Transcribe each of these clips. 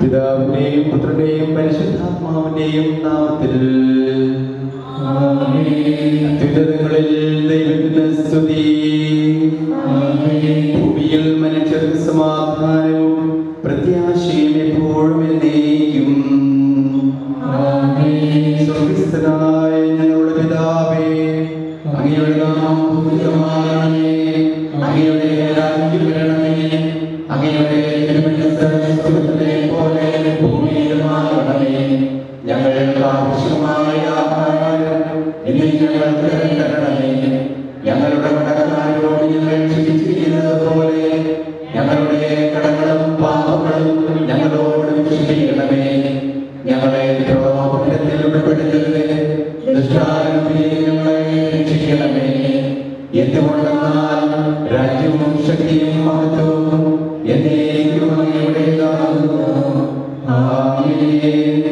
പിതാവിന്റെയും പുത്രന്റെയും പരിശുദ്ധാത്മാവിന്റെയും നാമത്തിൽ അത്യുന്നതങ്ങളിൽ ദൈവത്തിന് സ്തുതി. ഭൂമിയിൽ മനുഷ്യർക്ക് സമാധാനവും പ്രത്യാശയും എപ്പോഴും എന്നേക്കും. സ്വർഗ്ഗസ്ഥനായ ഞങ്ങളുടെ പിതാവേ, അങ്ങയുടെ നാമം പൂജിതമാകണമേ, അങ്ങയുടെ രാജ്യം വരണമേ, അങ്ങയുടെ തിരുമനസ്സ് സ്വർഗ്ഗത്തിലെ പോലെ ഭൂമിയിലുമാകണമേ. ഞങ്ങൾക്ക് ആവശ്യമായ ആഹാരം ഇന്ന് ഞങ്ങൾക്ക് തരണമേ. ഞങ്ങളുടെ കടക്കാരോട് ഞങ്ങൾ ക്ഷമിച്ചിരിക്കുന്നത് പോലെ ഞങ്ങളുടെ കടങ്ങളും പാപങ്ങളും ഞങ്ങളോട് ക്ഷമിക്കണമേ. ഞങ്ങളെ പ്രലോഭനത്തിൽ ഉൾപ്പെടുത്തരുതേ, ദുഷ്ടാരൂപിയെ ഞങ്ങളെ രക്ഷിക്കണമേ. എന്തുകൊണ്ടെന്നാൽ രാജ്യവും ശക്തിയും മഹത്വവും എന്നേക്കും അങ്ങയുടേതാകുന്നു. ആമേൻ.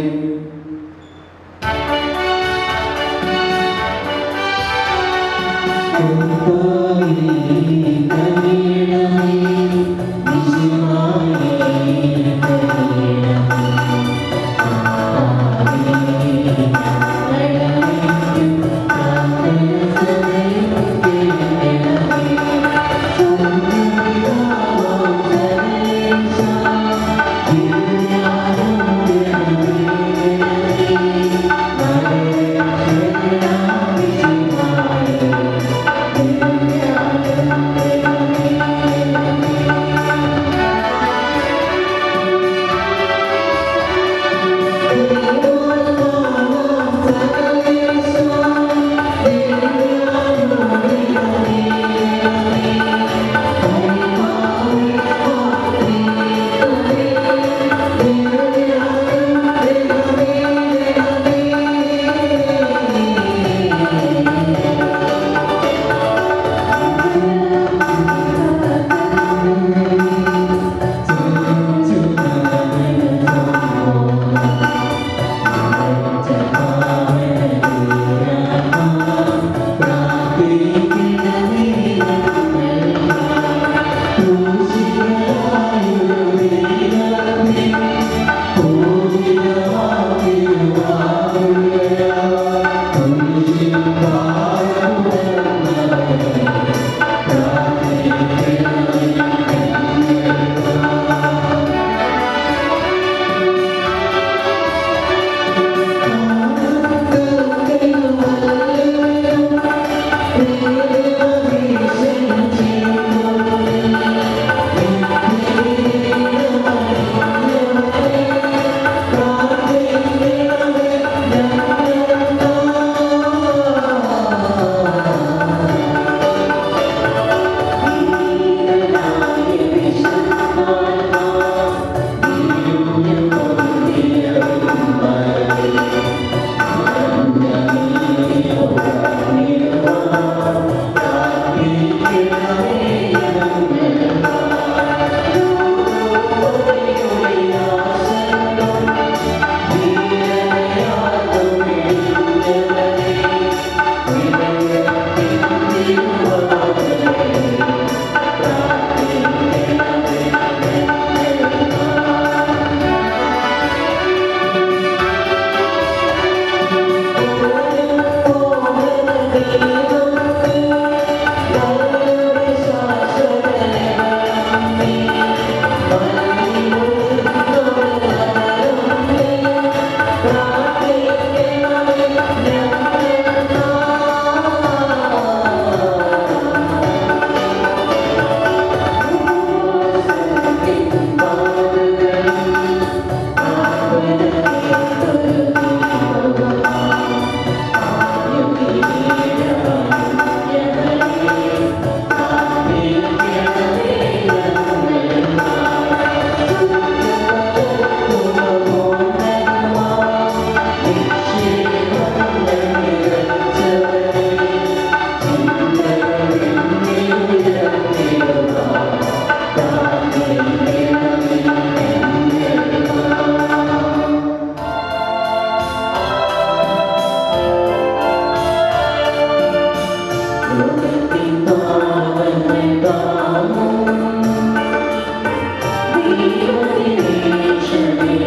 Thank you.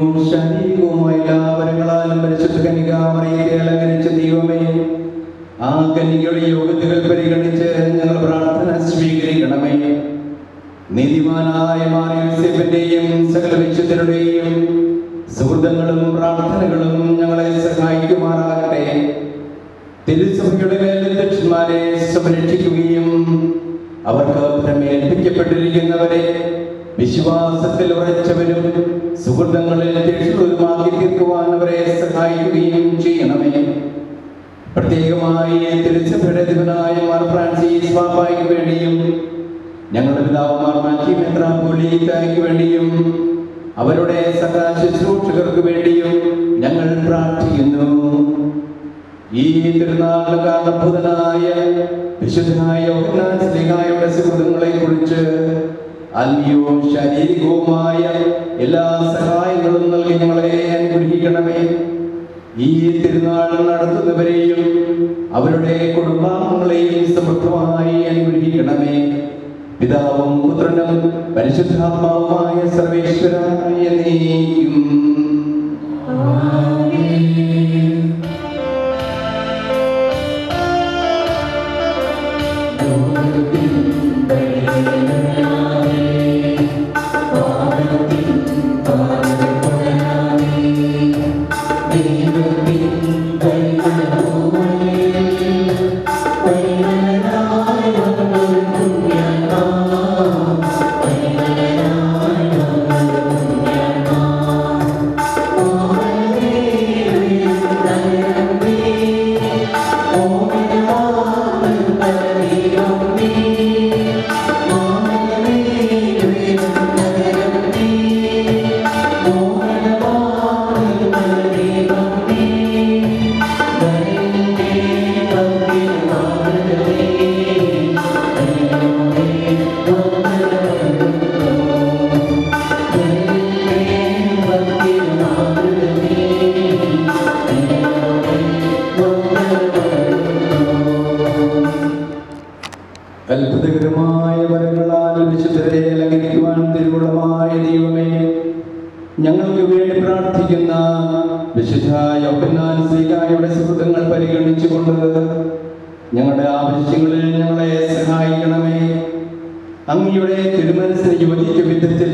ആത്മീയവും ശാരീരികവുമായ എല്ലാ വരങ്ങളാലും പരിശുദ്ധ കന്യകാമറിയത്തെ അലങ്കരിച്ച ദൈവമേ, ആ കന്യകയുടെ യോഗ്യതകൾ പരിഗണിച്ച് ഞങ്ങൾ പ്രാർത്ഥന സ്വീകരിക്കണമേ. നീതിമാനായ മാർ യോസേഫിന്റെയും സകല വിശുദ്ധരുടെയും സുഹൃതങ്ങളും പ്രാർത്ഥനകളും ഞങ്ങളെ സഹായിക്കുമാറാകട്ടെ. തിരുസഭയുടെ മേലധ്യക്ഷന്മാരെ സംരക്ഷിക്കുകയും അവർക്ക് പ്രമേൽപ്പിക്കപ്പെട്ടിരിക്കുന്നവരെ വിശ്വാസത്തിൽ ഉറച്ചവരും സുഹൃതങ്ങളിൽ തീർച്ചയാക്കി തീർക്കുവാൻ അവരെ സഹായിക്കുകയും ചെയ്യണമേ. പ്രത്യേകമായി തിരുസഭയുടെ അധിപനായ മാർ ഫ്രാൻസിസ് പാപ്പായ്ക്ക് വേണ്ടിയും ഞങ്ങളുടെ പിതാവുമാർ മാത്യു മെത്രാപ്പോലീത്തായ്ക്ക് വേണ്ടിയും അവരുടെ സകല ശുശ്രൂഷകർക്ക് വേണ്ടിയും ഞങ്ങൾ പ്രാർത്ഥിക്കുന്നു. ഈ തിരുനാൾ കാരണഭൂതനായ വിശുദ്ധനായ യോഹന്നാൻ ശ്ലീഹായുടെ സുഹൃത്തുക്കളെ കുറിച്ച് ആത്മീയവും ശാരീരികവുമായ എല്ലാ സഹായങ്ങളും നൽകി ഞങ്ങളെ അനുഗ്രഹിക്കണമേ. ഈ തിരുനാൾ നടത്തുന്നവരെയും അവരുടെ കുടുംബാംഗങ്ങളെയും സമൃദ്ധമായി അനുഗ്രഹിക്കണമേ. പിതാവും പുത്രനും പരിശുദ്ധാത്മാവുമായ സർവേശ്വരായ എന്നേക്കും. അത്ഭുതകരമായ വരങ്ങളാൽ വിശുദ്ധരെ അലങ്കരിക്കുവാൻ തിരുവുള്ളമായ ദൈവമേ, ഞങ്ങൾക്ക് വേണ്ടി പ്രാർത്ഥിക്കുന്ന വിശുദ്ധ യോഹന്നാൻ ശ്ലീഹായുടെ സുഹൃത്തുക്കൾ പരിഗണിച്ചുകൊണ്ട് ഞങ്ങളുടെ ആവശ്യങ്ങളിൽ ഞങ്ങളെ സഹായിക്കണമേ. അങ്ങയുടെ തിരുമനസ്സിന് യോജിച്ച വിധത്തിൽ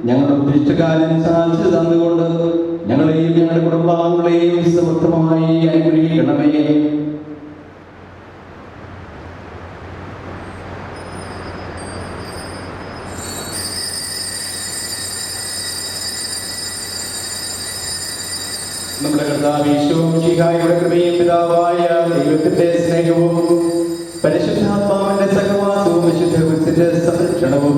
ഞങ്ങളുടെ ഉദ്ദിഷ്ടകാലം സാധിച്ചു തന്നുകൊണ്ട് ഞങ്ങളെയും ഞങ്ങളുടെ കുടുംബാംഗങ്ങളെയും സമൃദ്ധമായി അനുഗ്രഹിക്കണമേ. നമ്മുടെ കർത്താവ് യേശു മിശിഹായുടെ കൃപയും പിതാവായ ദൈവത്തിന്റെ സ്നേഹവും പരിശുദ്ധാത്മാവിന്റെ സഹവാസവും വിശുദ്ധ ക്രിസ്തുവിന്റെ സംരക്ഷണവും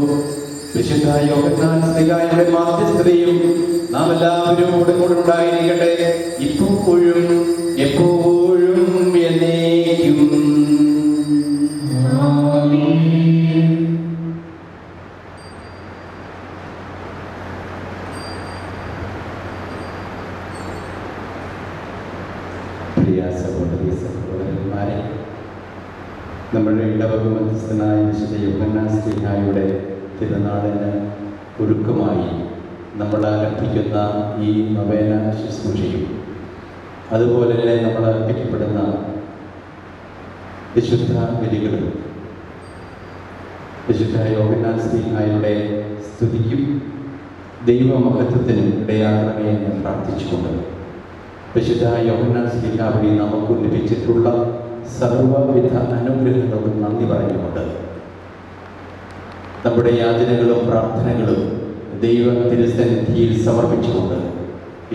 വിശുദ്ധ യോഹന്നാൻ ശ്ലീഹായുടെ മാധ്യസ്ഥതയും നാം എല്ലാവരും കൂടെ ഉണ്ടായിരിക്കട്ടെ, ഇപ്പോഴും എപ്പോഴും എന്നേക്കും. സഹോദരന്മാരെ, നമ്മുടെ ഇടവക മധ്യസ്ഥനായ വിശുദ്ധ യോഹന്നാൻ ശ്ലീഹായുടെ തിരുനാളിന് ഒരുക്കമായി നമ്മൾ ആരംഭിക്കുന്ന ഈ നൊവേന ശുശ്രൂഷയും അതുപോലെ തന്നെ നമ്മൾ അർപ്പിക്കപ്പെടുന്ന വിശുദ്ധ ബലികളും വിശുദ്ധ യോഹന്നാൻ ശ്ലീഹായുടെ സ്തുതിക്കും ദൈവമഹത്വത്തിനും ഇടയാകണമേ എന്ന് പ്രാർത്ഥിച്ചുകൊണ്ട് വിശുദ്ധ യോഹന്നാൻ ശ്ലീഹാ വഴി നമുക്ക് ലഭിച്ചിട്ടുള്ള സർവ്വവിധ അനുഗ്രഹങ്ങൾക്കും നന്ദി പറഞ്ഞുകൊണ്ട് നമ്മുടെ യാചനകളും പ്രാർത്ഥനകളും ദൈവ തിരുസന്നിധിയിൽ സമർപ്പിച്ചുകൊണ്ട്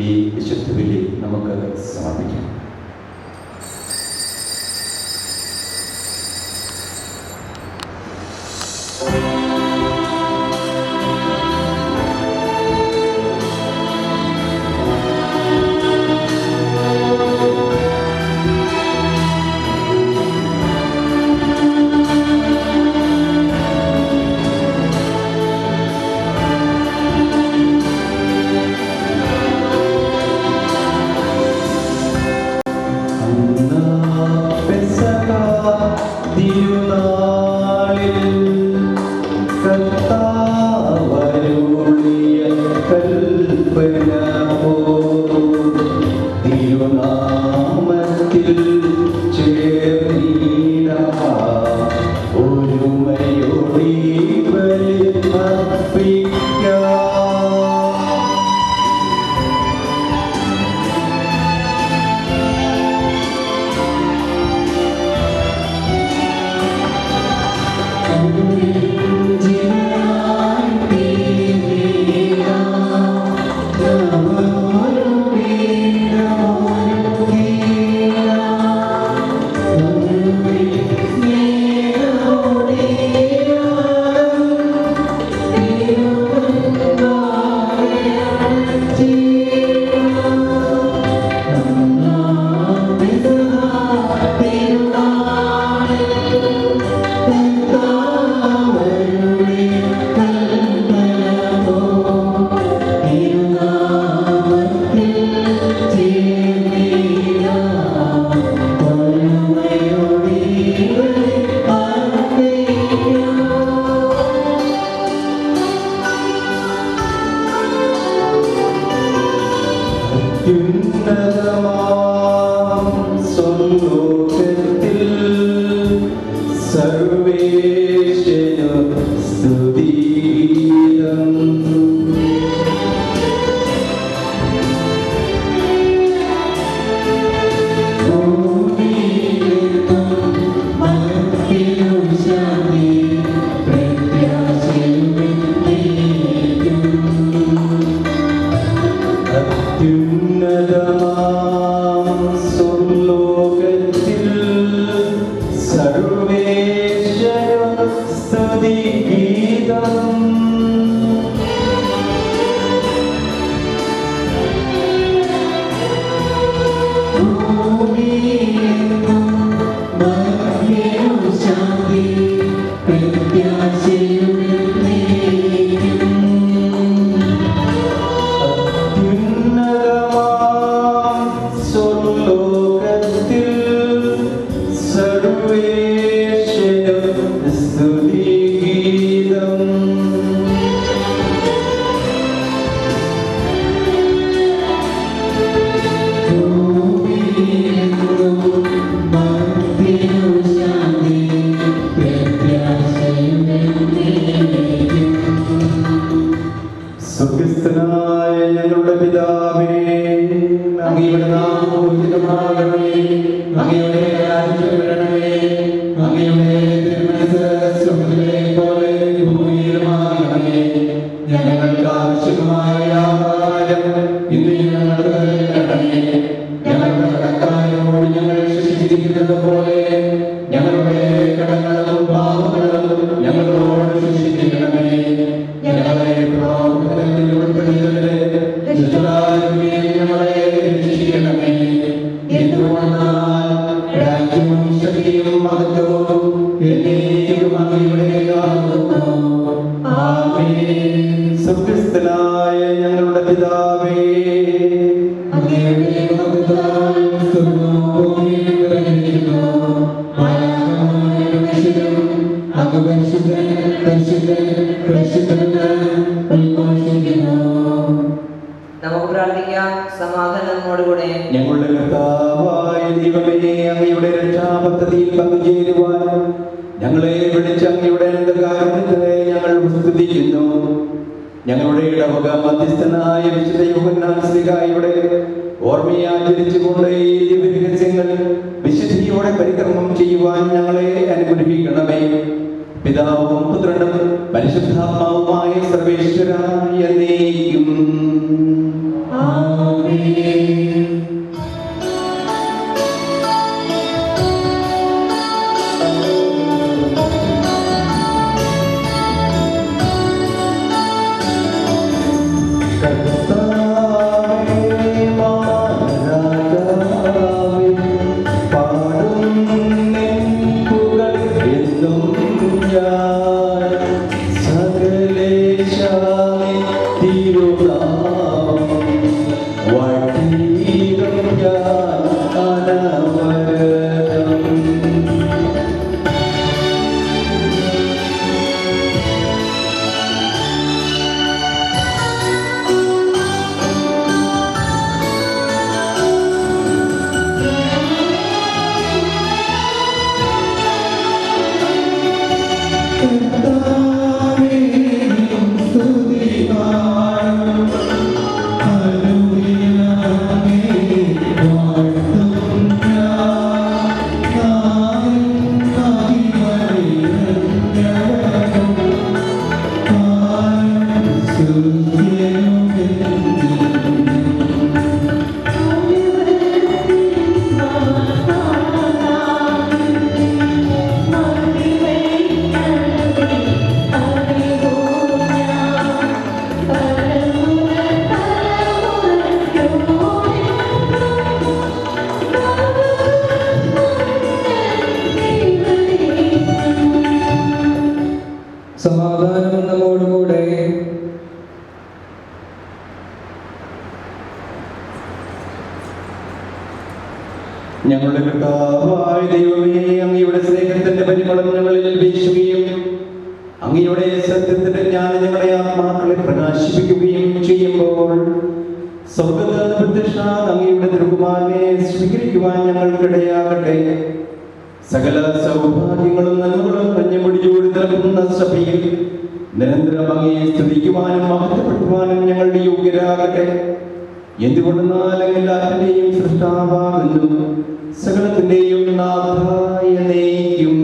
ഈ വിശുദ്ധ ബലി നമുക്ക് സമർപ്പിക്കാം. സ്വർഗ്ഗസ്ഥനായ ഞങ്ങളുടെ പിതാവേ, അങ്ങയുടെ നാമം പൂജിതമാകണമേ, അങ്ങയുടെ രാജ്യം വരണമേ, അങ്ങയുടെ തിരുമനസ്സ് സ്വർഗ്ഗത്തിലെ പോലെ ഭൂമിയിലുമാകണമേ. ഞങ്ങൾക്ക് ആവശ്യമായ ആഹാരം ഇന്ന് ഞങ്ങൾക്ക് തരണമേ. ഞങ്ങളുടെ കടക്കാരോട് ഞങ്ങൾ ക്ഷമിച്ചിരിക്കുന്നത് പോലെ ഞങ്ങളുടെ കടങ്ങളും പാപങ്ങളും ഞങ്ങളോട് ക്ഷമിക്കണമേ. ഞങ്ങളെ പ്രലോഭനത്തിൽ ഉൾപ്പെടുത്തരുതേ, ദുഷ്ടന്മാരിൽ ഞങ്ങളെ രക്ഷിക്കണമേ. എന്തുകൊണ്ടെന്നാൽ രാജ്യവും ശക്തിയും മഹത്വവും എന്നേക്കും അങ്ങയുടേതാകുന്നു. ആമേൻ. സ്വർഗ്ഗസ്ഥനായ ഞങ്ങളുടെ പിതാവേ, അങ്ങയുടെ നാമത്താൽ സ്വർഗ്ഗവും ഭൂമിയും നിറഞ്ഞിരിക്കുന്നു. അങ്ങ് പരിശുദ്ധൻ, പരിശുദ്ധൻ, പരിശുദ്ധൻ ഉദ്ഘോഷിക്കുന്നു. നമുക്ക് പ്രാർത്ഥിക്കാം. സമാധാനം നമ്മോടുകൂടെ. ഞങ്ങളുടെ കർത്താവായ ദൈവമേ, അങ്ങയുടെ രക്ഷാപദ്ധതിയിൽ പങ്കുചേരുവാൻ ഞങ്ങളെ വിളിച്ച അങ്ങയുടെ കാരുണ്യത്തെ ഞങ്ങൾ സ്തുതിക്കുന്നു. ഞങ്ങളുടെ ഇടവക മധ്യസ്ഥനായ വിശുദ്ധ യോഹന്നാൻ ശ്ലീഹായുടെ ഓർമ്മയെ ആചരിച്ചുകൊണ്ട് ഈ ദിവ്യരഹസ്യങ്ങൾ വിശുദ്ധിയോടെ പരിക്രമം ചെയ്യുവാൻ ഞങ്ങളെ അനുഗ്രഹിക്കണമേ. പിതാവും പുത്രനും പരിശുദ്ധാത്മാവുമായ സർവേശ്വര എന്നേക്കും. ആമേൻ. സമാധാനം നമ്മോടുകൂടെ. ഞങ്ങളുടെ കർത്താവായ ദൈവമേ, അങ്ങയുടെ സ്നേഹത്തിന്റെ പരിമളം ഞങ്ങളിൽ വീശുകയും അങ്ങയുടെ സത്യത്തിന്റെ ജ്ഞാനം ഞങ്ങളുടെ ആത്മാക്കളെ പ്രകാശിപ്പിക്കുകയും ചെയ്യുമ്പോൾ സ്വർഗ്ഗത്തിൽ പ്രത്യക്ഷനായ അങ്ങയുടെ തിരുകുമാരനെ സ്വീകരിക്കുവാൻ ഞങ്ങൾക്കിടയാകട്ടെ. സകല സൗഭാഗ്യങ്ങളും നന്മകളും കഞ്ഞമുടിയോട് നിൽക്കുന്ന സഭയിൽ നിരന്തരം അങ്ങയെ സ്തുതിക്കുവാനും മഹത്വപ്പെടുത്തുവാനും ഞങ്ങളുടെ യോഗ്യരാകട്ടെ. എന്തുകൊണ്ടെന്നാൽ എല്ലാത്തിന്റെയും സൃഷ്ടാവാകുന്നു, സകലത്തിന്റെയും നാഥായ എന്നേക്കും.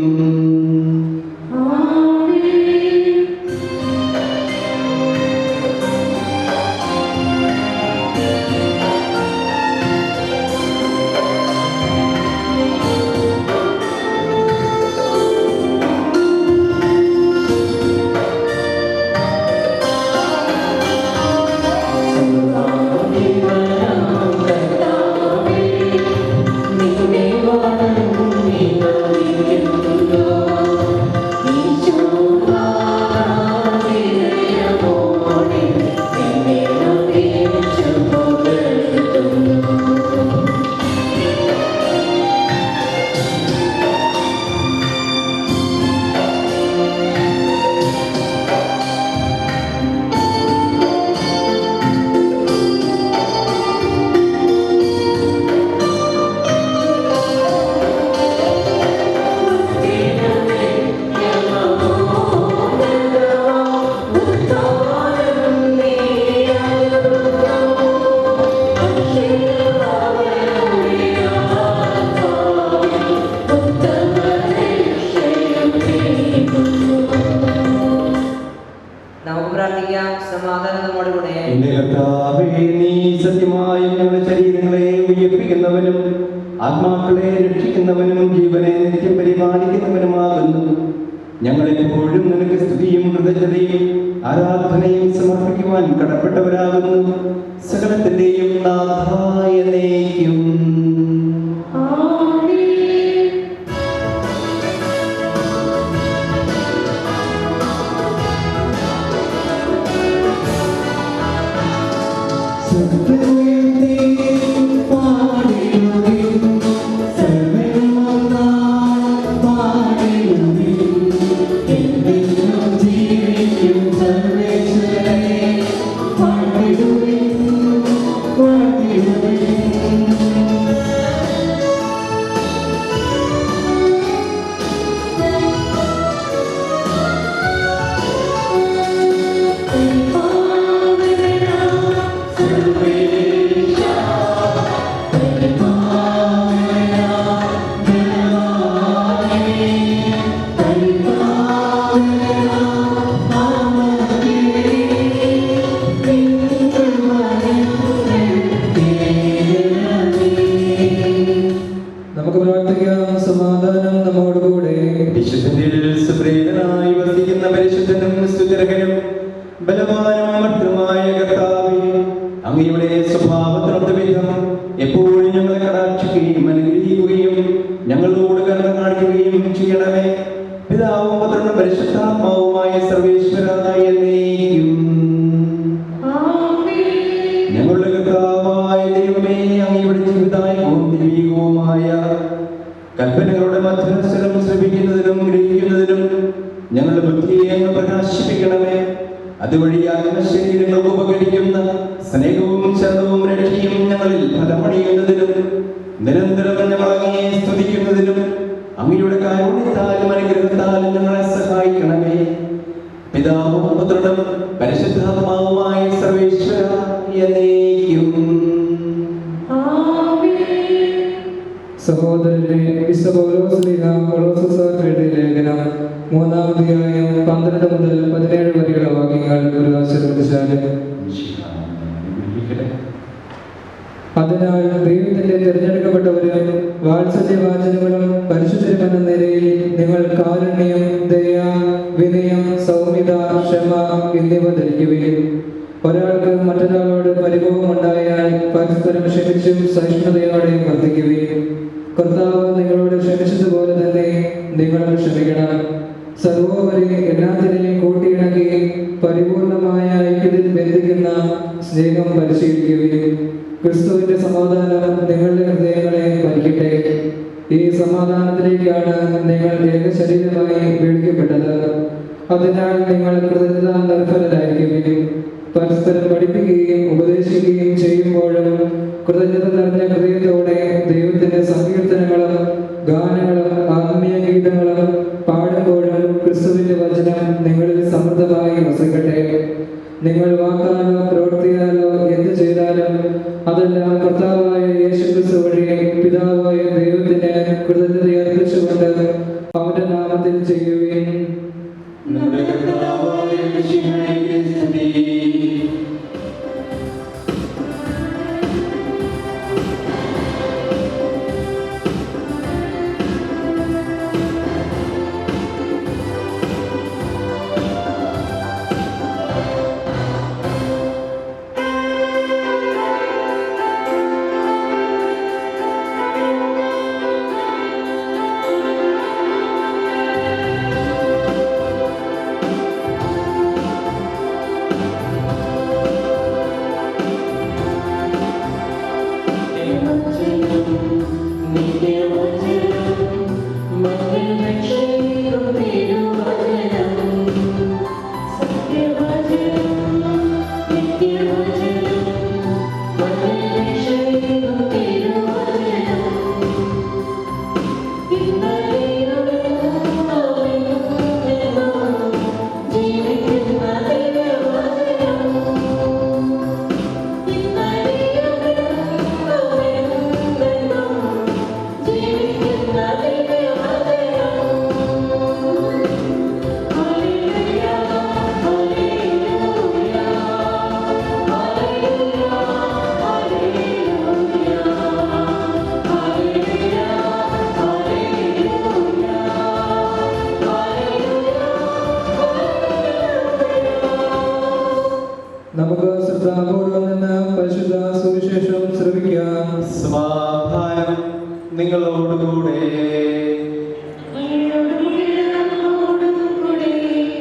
എന്റെ കർത്താവേ, നീ സത്യമായും ഞങ്ങളുടെ ശരീരങ്ങളെ ഉയർപ്പിക്കുന്നവനും ആത്മാക്കളെ രക്ഷിക്കുന്നവനും ജീവനെ നിത്യം പരിപാലിക്കുന്നവനുമാകുന്നു. ഞങ്ങളെപ്പോഴും നിനക്ക് സ്തുതിയും കൃതജ്ഞതയും ആരാധനയും സമർപ്പിക്കുവാൻ കടപ്പെട്ടവരാകുന്നു. സകലത്തിന്റെയും നാഥായ എന്നേക്കും. എപ്പോഴും ഞങ്ങളെ കടാക്ഷിക്കുകയും അനുഗ്രഹിക്കുകയും ഞങ്ങളോട് കരുണ കാണിക്കുകയും ചെയ്യണമേ. പിതാവും പുത്രനും പരിശുദ്ധാത്മാവുമായ സർവേശ്വരായ എന്നേക്കും. ഞങ്ങളുടെ കർത്താവായ ദൈവമേ, അങ്ങയുടെ ജീവിതായവും ദൈവികവുമായ കൽപ്പനകളുടെ മധ്യസ്ഥലം ശ്രമിക്കുന്നതിനും ഗ്രഹിക്കുന്നതിനും ഞങ്ങളുടെ ബുദ്ധിയെ അങ്ങ് പ്രകാശിപ്പിക്കണമേ. അതുവഴി ആത്മശരീരങ്ങൾക്ക് ഉപകരിക്കുന്ന സ്നേഹവും ശരണവും രക്ഷയും ഞങ്ങളിൽ ഫലമണിയുന്നതിനും നിരന്തരം ഞങ്ങൾ അങ്ങയെ സ്തുതിക്കുന്നതിനും അങ്ങയുടെ കാരുണ്യത്താലും അനുഗ്രഹത്താലും ഞങ്ങളെ സഹായിക്കണമേ. പിതാവും പുത്രനും പരിശുദ്ധാത്മാവുമായ സർവേശ്വരായ എന്നേക്കും. സഹോദരനെ, വിശുദ്ധ പൗലോസ്ലീഹ കൊളോസ്യർക്കെഴുതിയ ലേഖനം 3-ാം അധ്യായം 12 മുതൽ 17 വരെയുള്ള വാക്യങ്ങൾ ഒരു ശ്രദ്ധിച്ചാലും. അതിനാൽ ദൈവത്തിന്റെ തിരഞ്ഞെടുക്കപ്പെട്ടവരും വാത്സല്യവാചനങ്ങളും പരിശുദ്ധരുമെന്ന നിലയിൽ നിങ്ങൾ കാരുണ്യം, ദയ, വിനയം, സൗമ്യത, ക്ഷമ എന്നിവ ധരിക്കുകയും ഒരാൾക്ക് മറ്റൊരാളോട് പരിഭവം ഉണ്ടായാൽ പരസ്പരം ക്ഷമിച്ചും സഹിഷ്ണുതയോടെ വർദ്ധിക്കുകയും കർത്താവ് നിങ്ങളോട് ക്ഷമിച്ചതുപോലെ തന്നെ നിങ്ങളും ക്ഷമിക്കണം. സർവോപരി എല്ലാത്തിനെയും കൂട്ടിയിണക്കി പരിപൂർണമായ ഐക്യത്തിൽ ബന്ധിക്കുന്ന സ്നേഹം പരിശീലിക്കുകയും ക്രിസ്തുവിന്റെ സമാധാനം നിങ്ങളുടെ ഹൃദയങ്ങളെ ഭരിക്കട്ടെ. ഈ സമാധാനത്തിലേക്കാണ് നിങ്ങൾ ഏകശരീരമായി വിളിക്കപ്പെട്ടത്. അതിനാൽ നിങ്ങൾ കൃതജ്ഞത നിർഭരരായിരിക്കുകയും പരസ്പരം പഠിപ്പിക്കുകയും ഉപദേശിക്കുകയും ചെയ്യുമ്പോഴും കൃതജ്ഞത നിറഞ്ഞ ഹൃദയത്തോടെ ദൈവത്തിന്റെ സങ്കീർത്തനങ്ങളും ഗാനങ്ങളും ആത്മീയ ഗീതങ്ങളും പാടുമ്പോഴും ക്രിസ്തുവിന്റെ വചനം നിങ്ങളിൽ സമൃദ്ധമായി വസിക്കട്ടെ. നിങ്ങൾ വാക്കാലോ പ്രവൃത്തിയാലോ എന്ത് ചെയ്താലും അതെല്ലാം കർത്താവായ യേശുക്രിസ്തു വഴി പിതാവായ ദൈവത്തിന് കൃതജ്ഞത അർപ്പിച്ചുകൊണ്ട് അവന്റെ നാമത്തിൽ ചെയ്യുകയും നമ്മുടെ കർത്താവായ മിശിഹായിക്ക് സ്തുതി. നമുക്ക് ശ്രദ്ധാപൂർവം നിന്ന് പരിശുദ്ധ സുവിശേഷം ശ്രവിക്കാം. സമാധാനം നിങ്ങളോടുകൂടെ.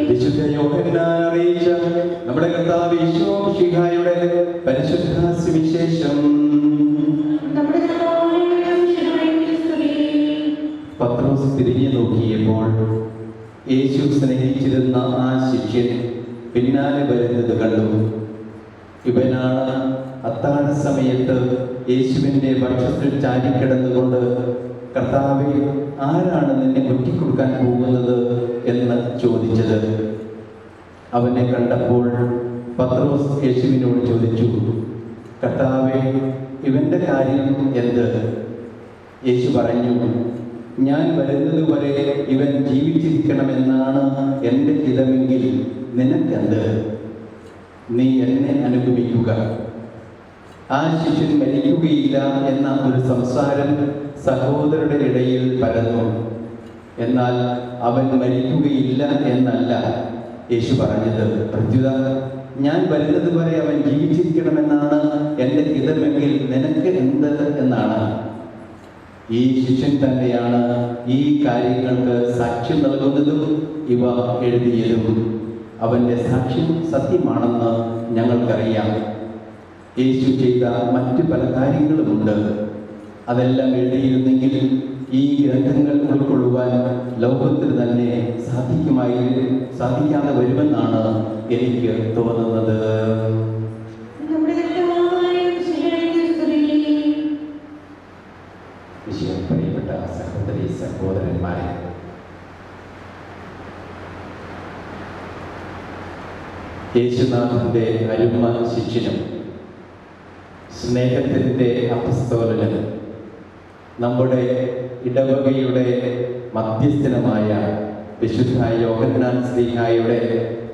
വിശുദ്ധ യോഹന്നാൻ അറിയിച്ച നമ്മുടെ കർത്താവ് യേശു മിശിഹായുടെ പരിശുദ്ധ സുവിശേഷം. പത്രോസ് തിരിഞ്ഞു നോക്കിയപ്പോൾ യേശു സ്നേഹിച്ചിരുന്ന ആ ശിഷ്യൻ പിന്നാലെ വരുന്നത് കണ്ടു. ഇവനാണ് അത്താഴ സമയത്ത് യേശുവിൻ്റെ പക്ഷത്തിൽ ചാരിക്കിടന്നുകൊണ്ട് കർത്താവേ, ആരാണ് നിന്നെ മുറ്റിക്കൊടുക്കാൻ പോകുന്നത് എന്ന് ചോദിച്ചത്. അവനെ കണ്ടപ്പോൾ പത്രോസ് യേശുവിനോട് ചോദിച്ചു, കർത്താവേ, ഇവന്റെ കാര്യം എന്ത്? യേശു പറഞ്ഞു, ഞാൻ വരുന്നത് വരെ ഇവൻ ജീവിച്ചിരിക്കണമെന്നാണ് എൻ്റെ ഹിതമെങ്കിൽ നിനക്കെന്ത്? നീ എന്നെ അനുഗമിക്കുക. ആ ശിഷ്യൻ മരിക്കുകയില്ല എന്ന ഒരു സംസാരം സഹോദരരുടെ ഇടയിൽ പരന്നു. എന്നാൽ അവൻ മരിക്കുകയില്ല എന്നല്ല യേശു പറഞ്ഞത്. പ്രത്യുത, ഞാൻ വരുന്നത് വരെ അവൻ ജീവിച്ചിരിക്കണമെന്നാണ് എൻ്റെ ഹിതമെങ്കിൽ നിനക്ക് എന്ത് എന്നാണ്. ഈ ശിഷ്യൻ തന്നെയാണ് ഈ കാര്യങ്ങൾക്ക് സാക്ഷ്യം നൽകുന്നതും ഇവ എഴുതിയതും. അവൻ്റെ സാക്ഷ്യം സത്യമാണെന്ന് ഞങ്ങൾക്കറിയാം. യേശു ചെയ്ത മറ്റു പല കാര്യങ്ങളുമുണ്ട്. അതെല്ലാം എഴുതിയിരുന്നെങ്കിൽ ഈ ഗ്രന്ഥങ്ങൾ ഉൾക്കൊള്ളുവാൻ ലോകത്തിന് തന്നെ സാധിക്കാതെ വരുമെന്നാണ് എനിക്ക് തോന്നുന്നത്. പ്രിയപ്പെട്ട സഹോദരി സഹോദരന്മാരെ, യേശുനാഥന്റെ അരുമ ശിഷ്യനും സ്നേഹത്തിൻ്റെ അപ്പസ്തോലനും നമ്മുടെ ഇടവകയുടെ മധ്യസ്ഥനുമായ വിശുദ്ധ യോഹന്നാൻ ശ്ലീഹായുടെ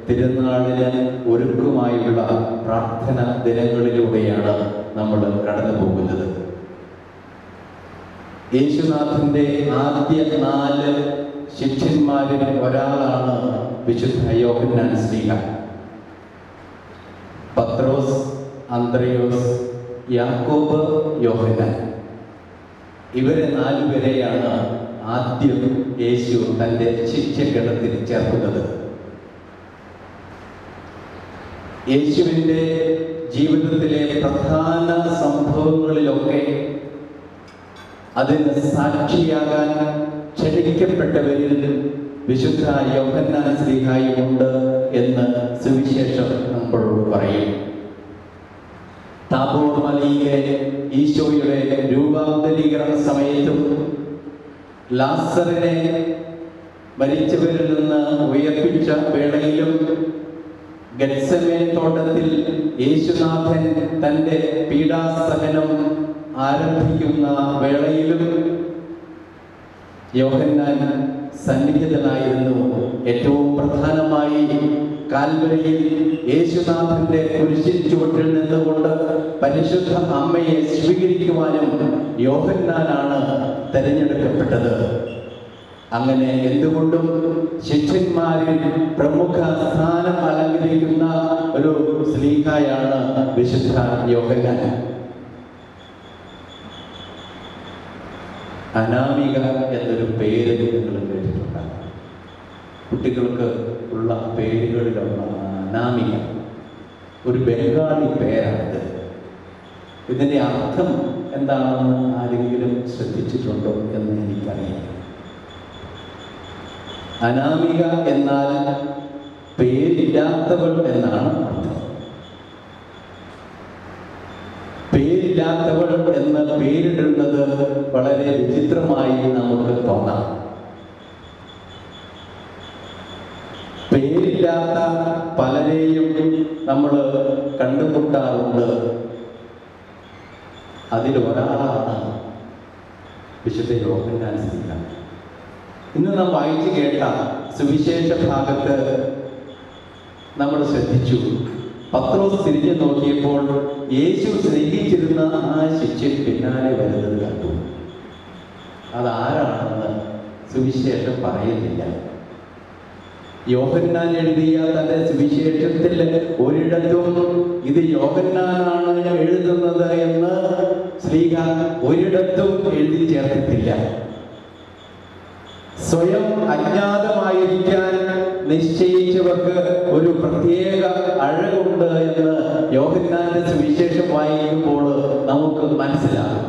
തിരുനാളിന് ഒരുക്കമായുള്ള പ്രാർത്ഥന ദിനങ്ങളിലൂടെയാണ് നമ്മൾ കടന്നു പോകുന്നത്. യേശുനാഥന്റെ ആദ്യ 4 ശിഷ്യന്മാരിൽ ഒരാളാണ് വിശുദ്ധ യോഹന്നാൻ ശ്ലീഹ. പത്രോസ്, അന്ത്രയോസ്, യാക്കോബ്, യോഹന്നാൻ, ഇവരെ 4 പേരെയാണ് ആദ്യം യേശു തൻ്റെ ശിഷ്യഗണത്തിൽ ചേർക്കുന്നത്. യേശുവിൻ്റെ ജീവിതത്തിലെ പ്രധാന സംഭവങ്ങളിലൊക്കെ അതിന് സാക്ഷിയാകാൻ ക്ഷണിക്കപ്പെട്ടവരിൽ വിശുദ്ധ യോഹന്നാൻ ശ്ലീഹായുമുണ്ട് എന്ന് സുവിശേഷം നമ്മളോട് പറയും. താബോർ മലയിലെ ഈശോയുടെ രൂപാന്തരീകരണ സമയത്തും ലാസറിനെ മരിച്ചവരിൽ നിന്ന് ഉയർപ്പിച്ച വേളയിലും ഗെത്സമേൻ തോട്ടത്തിൽ യേശുനാഥൻ തൻ്റെ പീഡാസഹനം ആരംഭിക്കുന്ന വേളയിലും യോഹന്നാൻ സന്നിഹിതനായിരുന്നു. ഏറ്റവും പ്രധാനമായി കാൽവരിയിൽ യേശുനാഥന്റെ കുരിശിൻ ചുവട്ടിൽ നിന്നുകൊണ്ട് പരിശുദ്ധ അമ്മയെ സ്വീകരിക്കുവാനും യോഹന്നാനാണ് തിരഞ്ഞെടുക്കപ്പെട്ടത്. അങ്ങനെ എന്തുകൊണ്ടും ശിഷ്യന്മാരിൽ പ്രമുഖ സ്ഥാനം അലങ്കരിക്കുന്ന ഒരു ശ്ലീഹായാണ് വിശുദ്ധ യോഹന്നാൻ. അനാമിക എന്നൊരു പേര് നിങ്ങൾ കേട്ടിട്ടുണ്ടാകും. കുട്ടികൾക്ക് ഉള്ള പേരുകളിലൊന്നാണ് അനാമിക. ഒരു ബംഗാളി പേരാണിത്. ഇതിൻ്റെ അർത്ഥം എന്താണെന്ന് ആരെങ്കിലും ശ്രദ്ധിച്ചിട്ടുണ്ടോ എന്ന് എനിക്കറിയാം. അനാമിക എന്നാൽ പേരില്ലാത്തവൾ എന്നാണ് അർത്ഥം. പേരില്ലാത്തവൾ എന്ന് പേരിടുന്നത് വളരെ വിചിത്രമായി നമുക്ക് തോന്നാം. പേരില്ലാത്ത പലരെയും നമ്മൾ കണ്ടുമുട്ടാറുണ്ട്. അതിലൊരാളാണ് വിശുദ്ധ യോഹന്നാൻ ശ്ലീഹ. ഇന്ന് നാം വായിച്ചു കേട്ട സുവിശേഷ ഭാഗത്ത് നമ്മൾ ശ്രദ്ധിച്ചു. പത്രോസ് തിരിഞ്ഞു നോക്കിയപ്പോൾ യേശു സ്നേഹിച്ചിരുന്ന ആ ശിഷ്യൻ പിന്നാലെ വരുന്നത് കണ്ടു. അതാരാണെന്ന് സുവിശേഷം പറയുന്നില്ല. യോഹന്നാൻ എഴുതിയ തന്റെ സുവിശേഷത്തിൽ ഒരിടത്തും ഇത് യോഹന്നാനാണ് എഴുതുന്നത് എന്ന് ശ്ലീഹ ഒരിടത്തും എഴുതി ചേർത്തിട്ടില്ല. സ്വയം അജ്ഞാതമായിരിക്കാൻ നിശ്ചയിച്ചവർക്ക് ഒരു പ്രത്യേക അഴകുണ്ട് എന്ന് യോഹന്നാന്റെ സുവിശേഷം വായിക്കുമ്പോൾ നമുക്ക് മനസ്സിലാകും.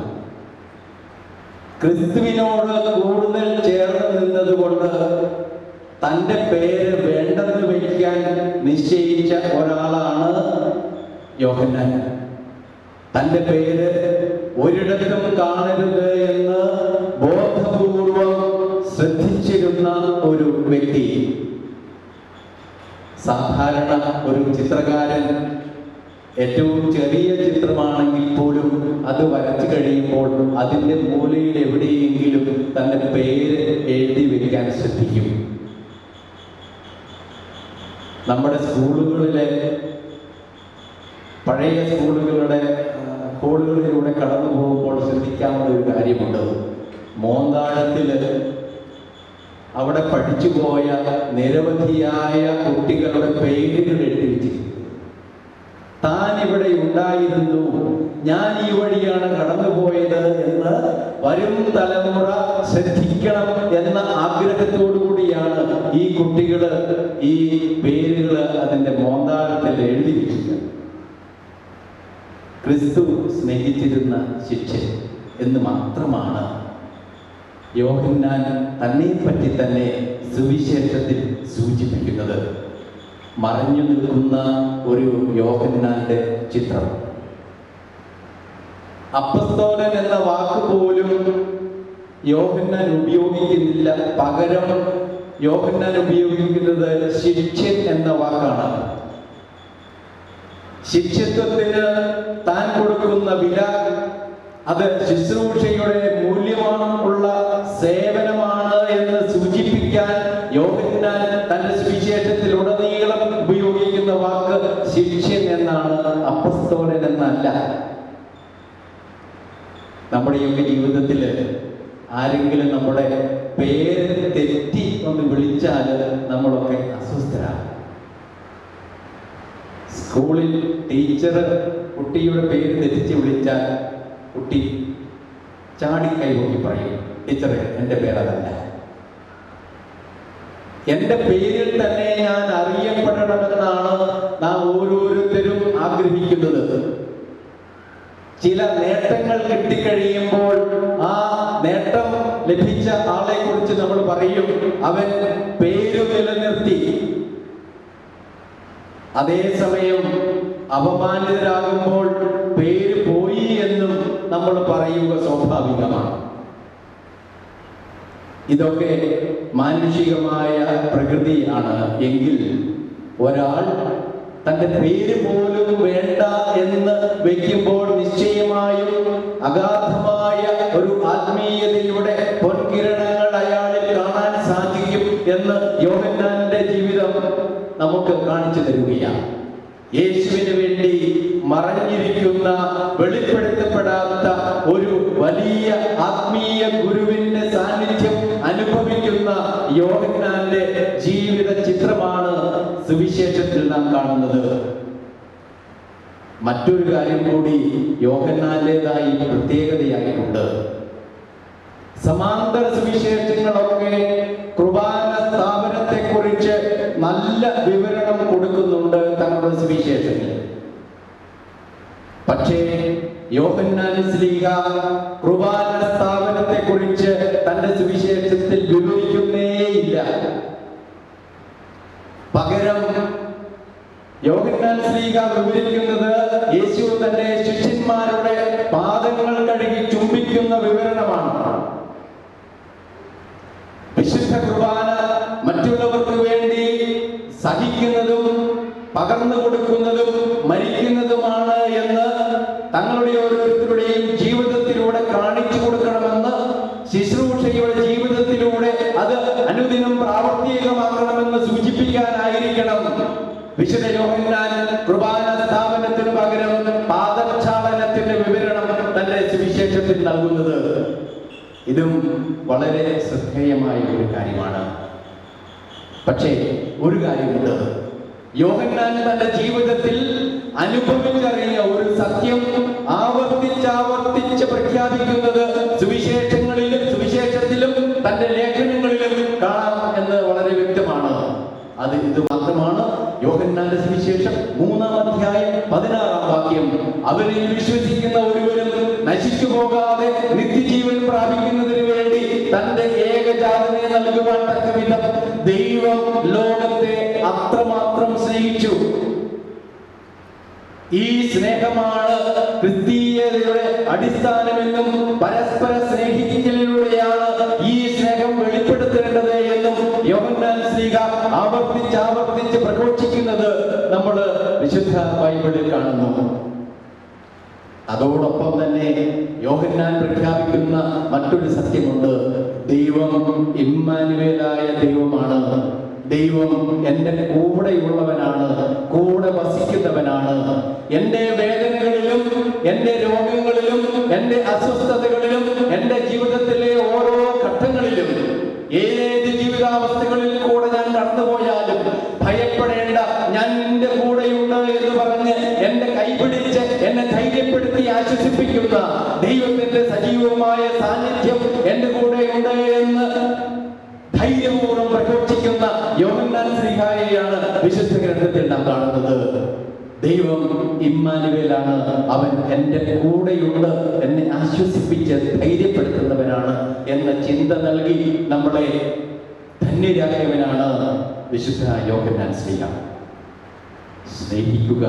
ക്രിസ്തുവിനോട് കൂടുതൽ ചേർന്ന് നിന്നതുകൊണ്ട് തൻ്റെ പേര് വേണ്ടെന്ന് വയ്ക്കാൻ നിശ്ചയിച്ച ഒരാളാണ് യോഹന്നാൻ. തൻ്റെ പേര് ഒരിടത്തും കാണരുത് എന്ന് ബോധപൂർവം ശ്രദ്ധിച്ചിരുന്ന ഒരു വ്യക്തി. സാധാരണ ഒരു ചിത്രകാരൻ ഏറ്റവും ചെറിയ ചിത്രമാണെങ്കിൽ പോലും അത് വരച്ചു കഴിയുമ്പോൾ അതിൻ്റെ മൂലയിൽ എവിടെയെങ്കിലും തൻ്റെ പേര് എഴുതി വയ്ക്കാൻ ശ്രദ്ധിക്കും. നമ്മുടെ സ്കൂളുകളിലെ പഴയ സ്കൂളുകളുടെ ഹോളുകളിലൂടെ കടന്നു പോകുമ്പോൾ ശ്രദ്ധിക്കാവുന്ന ഒരു കാര്യമുണ്ട്. മോന്താഴത്തിൽ അവിടെ പഠിച്ചുപോയ നിരവധിയായ കുട്ടികളുടെ പേരുകൾ എഴുതി വെച്ചിരിക്കുന്നു. താൻ ഇവിടെ ഉണ്ടായിരുന്നു, ഞാൻ ഈ വഴിയാണ് കടന്നുപോയത് എന്ന് വരും തലമുറ ശ്രദ്ധിക്കണം എന്ന ആഗ്രഹത്തോടു കൂടിയാണ് ഈ കുട്ടികൾ ഈ പേരുകൾ അതിൻ്റെ മോന്താഴത്തിൽ എഴുതി വെച്ചിരിക്കുന്നത്. ക്രിസ്തു സ്നേഹിച്ചിരുന്ന ശിഷ്യൻ എന്ന് മാത്രമാണ് യോഹന്നാൻ തന്നെ പറ്റി തന്നെ സുവിശേഷത്തിൽ സൂചിപ്പിക്കുന്നത്. മറഞ്ഞു നിൽക്കുന്ന ഒരു യോഹന്നാന്റെ ചിത്രം. അപ്പസ്തോലൻ എന്ന വാക്ക് പോലും യോഹന്നാൻ ഉപയോഗിക്കുന്നില്ല. പകരം യോഹന്നാൻ ഉപയോഗിക്കുന്നത് ശിഷ്യൻ എന്ന വാക്കാണ്. ശിഷ്യത്വത്തിന് താൻ കൊടുക്കുന്ന വില അത് ശുശ്രൂഷയുടെ മൂല്യമുള്ള സേവനമാണ് എന്ന് സൂചിപ്പിക്കാൻ യോഹന്നാൻ തന്റെ സുവിശേഷത്തിൽ ഉടനീളം ഉപയോഗിക്കുന്ന വാക്ക് ശിഷ്യൻ എന്നാണ്, അപ്പസ്തോലൻ എന്നല്ല. നമ്മുടെയൊക്കെ ജീവിതത്തിൽ ആരെങ്കിലും നമ്മുടെ പേര് തെറ്റി ഒന്ന് വിളിച്ചാൽ നമ്മളൊക്കെ അസ്വസ്ഥരാണ്. സ്കൂളിൽ ടീച്ചർ കുട്ടിയുടെ പേര് തെറ്റിച്ച് വിളിച്ചാൽ കുട്ടി ചാടി കൈപൊക്കി പറയും, ടീച്ചറെ എൻ്റെ പേരതല്ല, എൻ്റെ പേരിൽ തന്നെ ഞാൻ അറിയപ്പെടണമെന്നാണ് നാം ഓരോരുത്തരും ആഗ്രഹിക്കുന്നത്. ചില നേട്ടങ്ങൾ കിട്ടിക്കഴിയുമ്പോൾ ആ നേട്ടം ലഭിച്ച ആളെ കുറിച്ച് നമ്മൾ പറയും അവൻ പേര് നിലനിർത്തി. അതേസമയം അപമാനിതരാകുമ്പോൾ പേര് പോയി എന്നും നമ്മൾ പറയുക സ്വാഭാവികമാണ്. ഇതൊക്കെ മാനുഷികമായ പ്രകൃതിയാണ്. എങ്കിൽ ഒരാൾ തന്റെ പേര് പോലും വേണ്ട എന്ന് വയ്ക്കുമ്പോൾ നിശ്ചയമായും അഗാധമായ ഒരു ആത്മീയതയുടെ പൊൻകിരണങ്ങൾ അയാളിൽ കാണാൻ സാധിക്കും എന്ന് യോഹന്നാന്റെ ജീവിതം നമുക്ക് കാണിച്ചു തരുകയാണ്. യേശുവിന് വേണ്ടി മറഞ്ഞിരിക്കുന്ന, വെളിപ്പെടുത്തപ്പെടാത്ത ഒരു വലിയ ആത്മീയ ഗുരുവിന്റെ സാന്നിധ്യം അനുഭവിക്കുന്ന യോഹന്നാന്റെ ജീവിത ചിത്രമാണ് സുവിശേഷത്തിൽ നാം കാണുന്നത്. മറ്റൊരു കാര്യം കൂടി യോഹന്നാന്റേതായി പ്രത്യേകതയായിട്ടുണ്ട്. സമാന്തര സുവിശേഷങ്ങളൊക്കെ കുർബാന സ്ഥാപനത്തെ കുറിച്ച് നല്ല വിവരണം കൊടുക്കുന്നുണ്ട് തങ്ങളുടെ സുവിശേഷങ്ങളിൽ. പക്ഷേ യോഹന്നാൻ ശ്ലീഹ കുർബാന സ്ഥാപനത്തെ കുറിച്ച് തന്റെ സുവിശേഷത്തിൽ വിവരിക്കുന്നേയില്ല. പകരം യോഹന്നാൻ ശ്ലീഹ വിവരിക്കുന്നത് യേശു തന്റെ ശിഷ്യന്മാരുടെ പാദങ്ങൾ കഴുകി ചുംബിക്കുന്ന വിവരണമാണ്. വിശുദ്ധ കുർബാന മറ്റുള്ളവർക്ക് വേണ്ടി സഹിക്കുന്നതും പകർന്നു കൊടുക്കുന്നതും മരിക്കുന്നതുമാണ് എന്ന് തങ്ങളുടെ ഓരോരുത്തരുടെയും ജീവിതത്തിലൂടെ കാണിച്ചു കൊടുക്കണമെന്ന്, ശുശ്രൂഷയുടെ ജീവിതത്തിലൂടെ അത് അനുദിനം പ്രാവർത്തികമാക്കണമെന്ന് സൂചിപ്പിക്കാനായിരിക്കണം വിശുദ്ധ യോഹന്നാൻ കുർബാന സ്ഥാപനത്തിന് പകരം പാദക്ഷാളനത്തിന്റെ വിവരണം തന്റെ സുവിശേഷത്തിൽ നൽകുന്നത്. ഇതും വളരെ ശ്രദ്ധേയമായ ഒരു കാര്യമാണ്. പക്ഷേ ഒരു കാര്യമുണ്ട്, യോഹന്നാൻ തന്റെ ജീവിതത്തിൽ അനുഭവിച്ചറിഞ്ഞ ഒരു സത്യം ആവർത്തിച്ച് പ്രഖ്യാപിക്കുന്നത് സുവിശേഷത്തിലും തന്റെ ലേഖനങ്ങളിലും കാണാം എന്ന് വളരെ വ്യക്തമാണ്. ഇത് മാത്രമാണ് യോഹന്നാന്റെ സുവിശേഷം 3-ാം അധ്യായം 16-ാം വാക്യം. അവരിൽ വിശ്വസിക്കുന്ന ഒരുവരും നശിച്ചു പോകാതെ നിത്യജീവൻ പ്രാപിക്കുന്നതിന് വേണ്ടി തന്റെ ഏകജാതനെ നൽകുവാൻ തക്കവിധം ദൈവം ലോകത്തെ അത്രമാത്രം സ്നേഹിച്ചു. ഈ സ്നേഹമാണ് ക്രിസ്തീയതയുടെ അടിസ്ഥാനമെന്നും പരസ്പര സ്നേഹിക്കലിലൂടെയാണ് ഈ സ്നേഹം വെളിപ്പെടുത്തേണ്ടത് എന്നും യോഹന്നാൻ ശ്ലീഹ ആവർത്തിച്ച് പ്രഘോഷിക്കുന്നത് നമ്മൾ വിശുദ്ധ ബൈബിളിൽ കാണുന്നു. അതോടൊപ്പം തന്നെ യോഹന്നാൻ പ്രഖ്യാപിക്കുന്ന മറ്റൊരു സത്യമുണ്ട്. ദൈവം ഇമ്മാനുവേലായ ദൈവമാണ്. ദൈവം എൻ്റെ കൂടെയുള്ളവനാണ്, കൂടെ വസിക്കുന്നവനാണ്. എൻ്റെ വേദനകളിലും എൻ്റെ രോഗങ്ങളിലും എൻ്റെ അസ്വസ്ഥതകളിലും എൻ്റെ ജീവിതത്തിലെ ഓരോ ഘട്ടങ്ങളിലും ഏത് ജീവിതാവസ്ഥകളിൽ കൂടെ ഞാൻ കടന്നുപോയാലും ഭയപ്പെടേണ്ട, ഞാൻ നിന്റെ കൂടെയുണ്ട് എന്ന് പറഞ്ഞ് എന്നെ കൈപിടിച്ച് എന്നെ ധൈര്യപ്പെടുത്തി ആശ്വസിപ്പിക്കുന്ന ദൈവത്തിന്റെ സജീവമായ സാന്നിധ്യം എൻ്റെ കൂടെയുണ്ട് എന്ന് ധൈര്യപൂർവ്വം പ്രഘോഷിക്കുന്ന യോഹന്നാൻ ശ്ലീഹായെയാണ് വിശുദ്ധ ഗ്രന്ഥത്തിൽ നാം കാണുന്നത്. ദൈവം ഇമ്മാനുവേലാണ്, അവൻ എൻ്റെ കൂടെയുണ്ട്, എന്നെ ആശ്വസിപ്പിച്ച് ധൈര്യപ്പെടുത്തുന്നവനാണ് എന്ന ചിന്ത നൽകി നമ്മളെ ധന്യരാക്കിയവനാണ് വിശുദ്ധ യോഹന്നാൻ ശ്ലീഹ. സ്നേഹിക്കുക,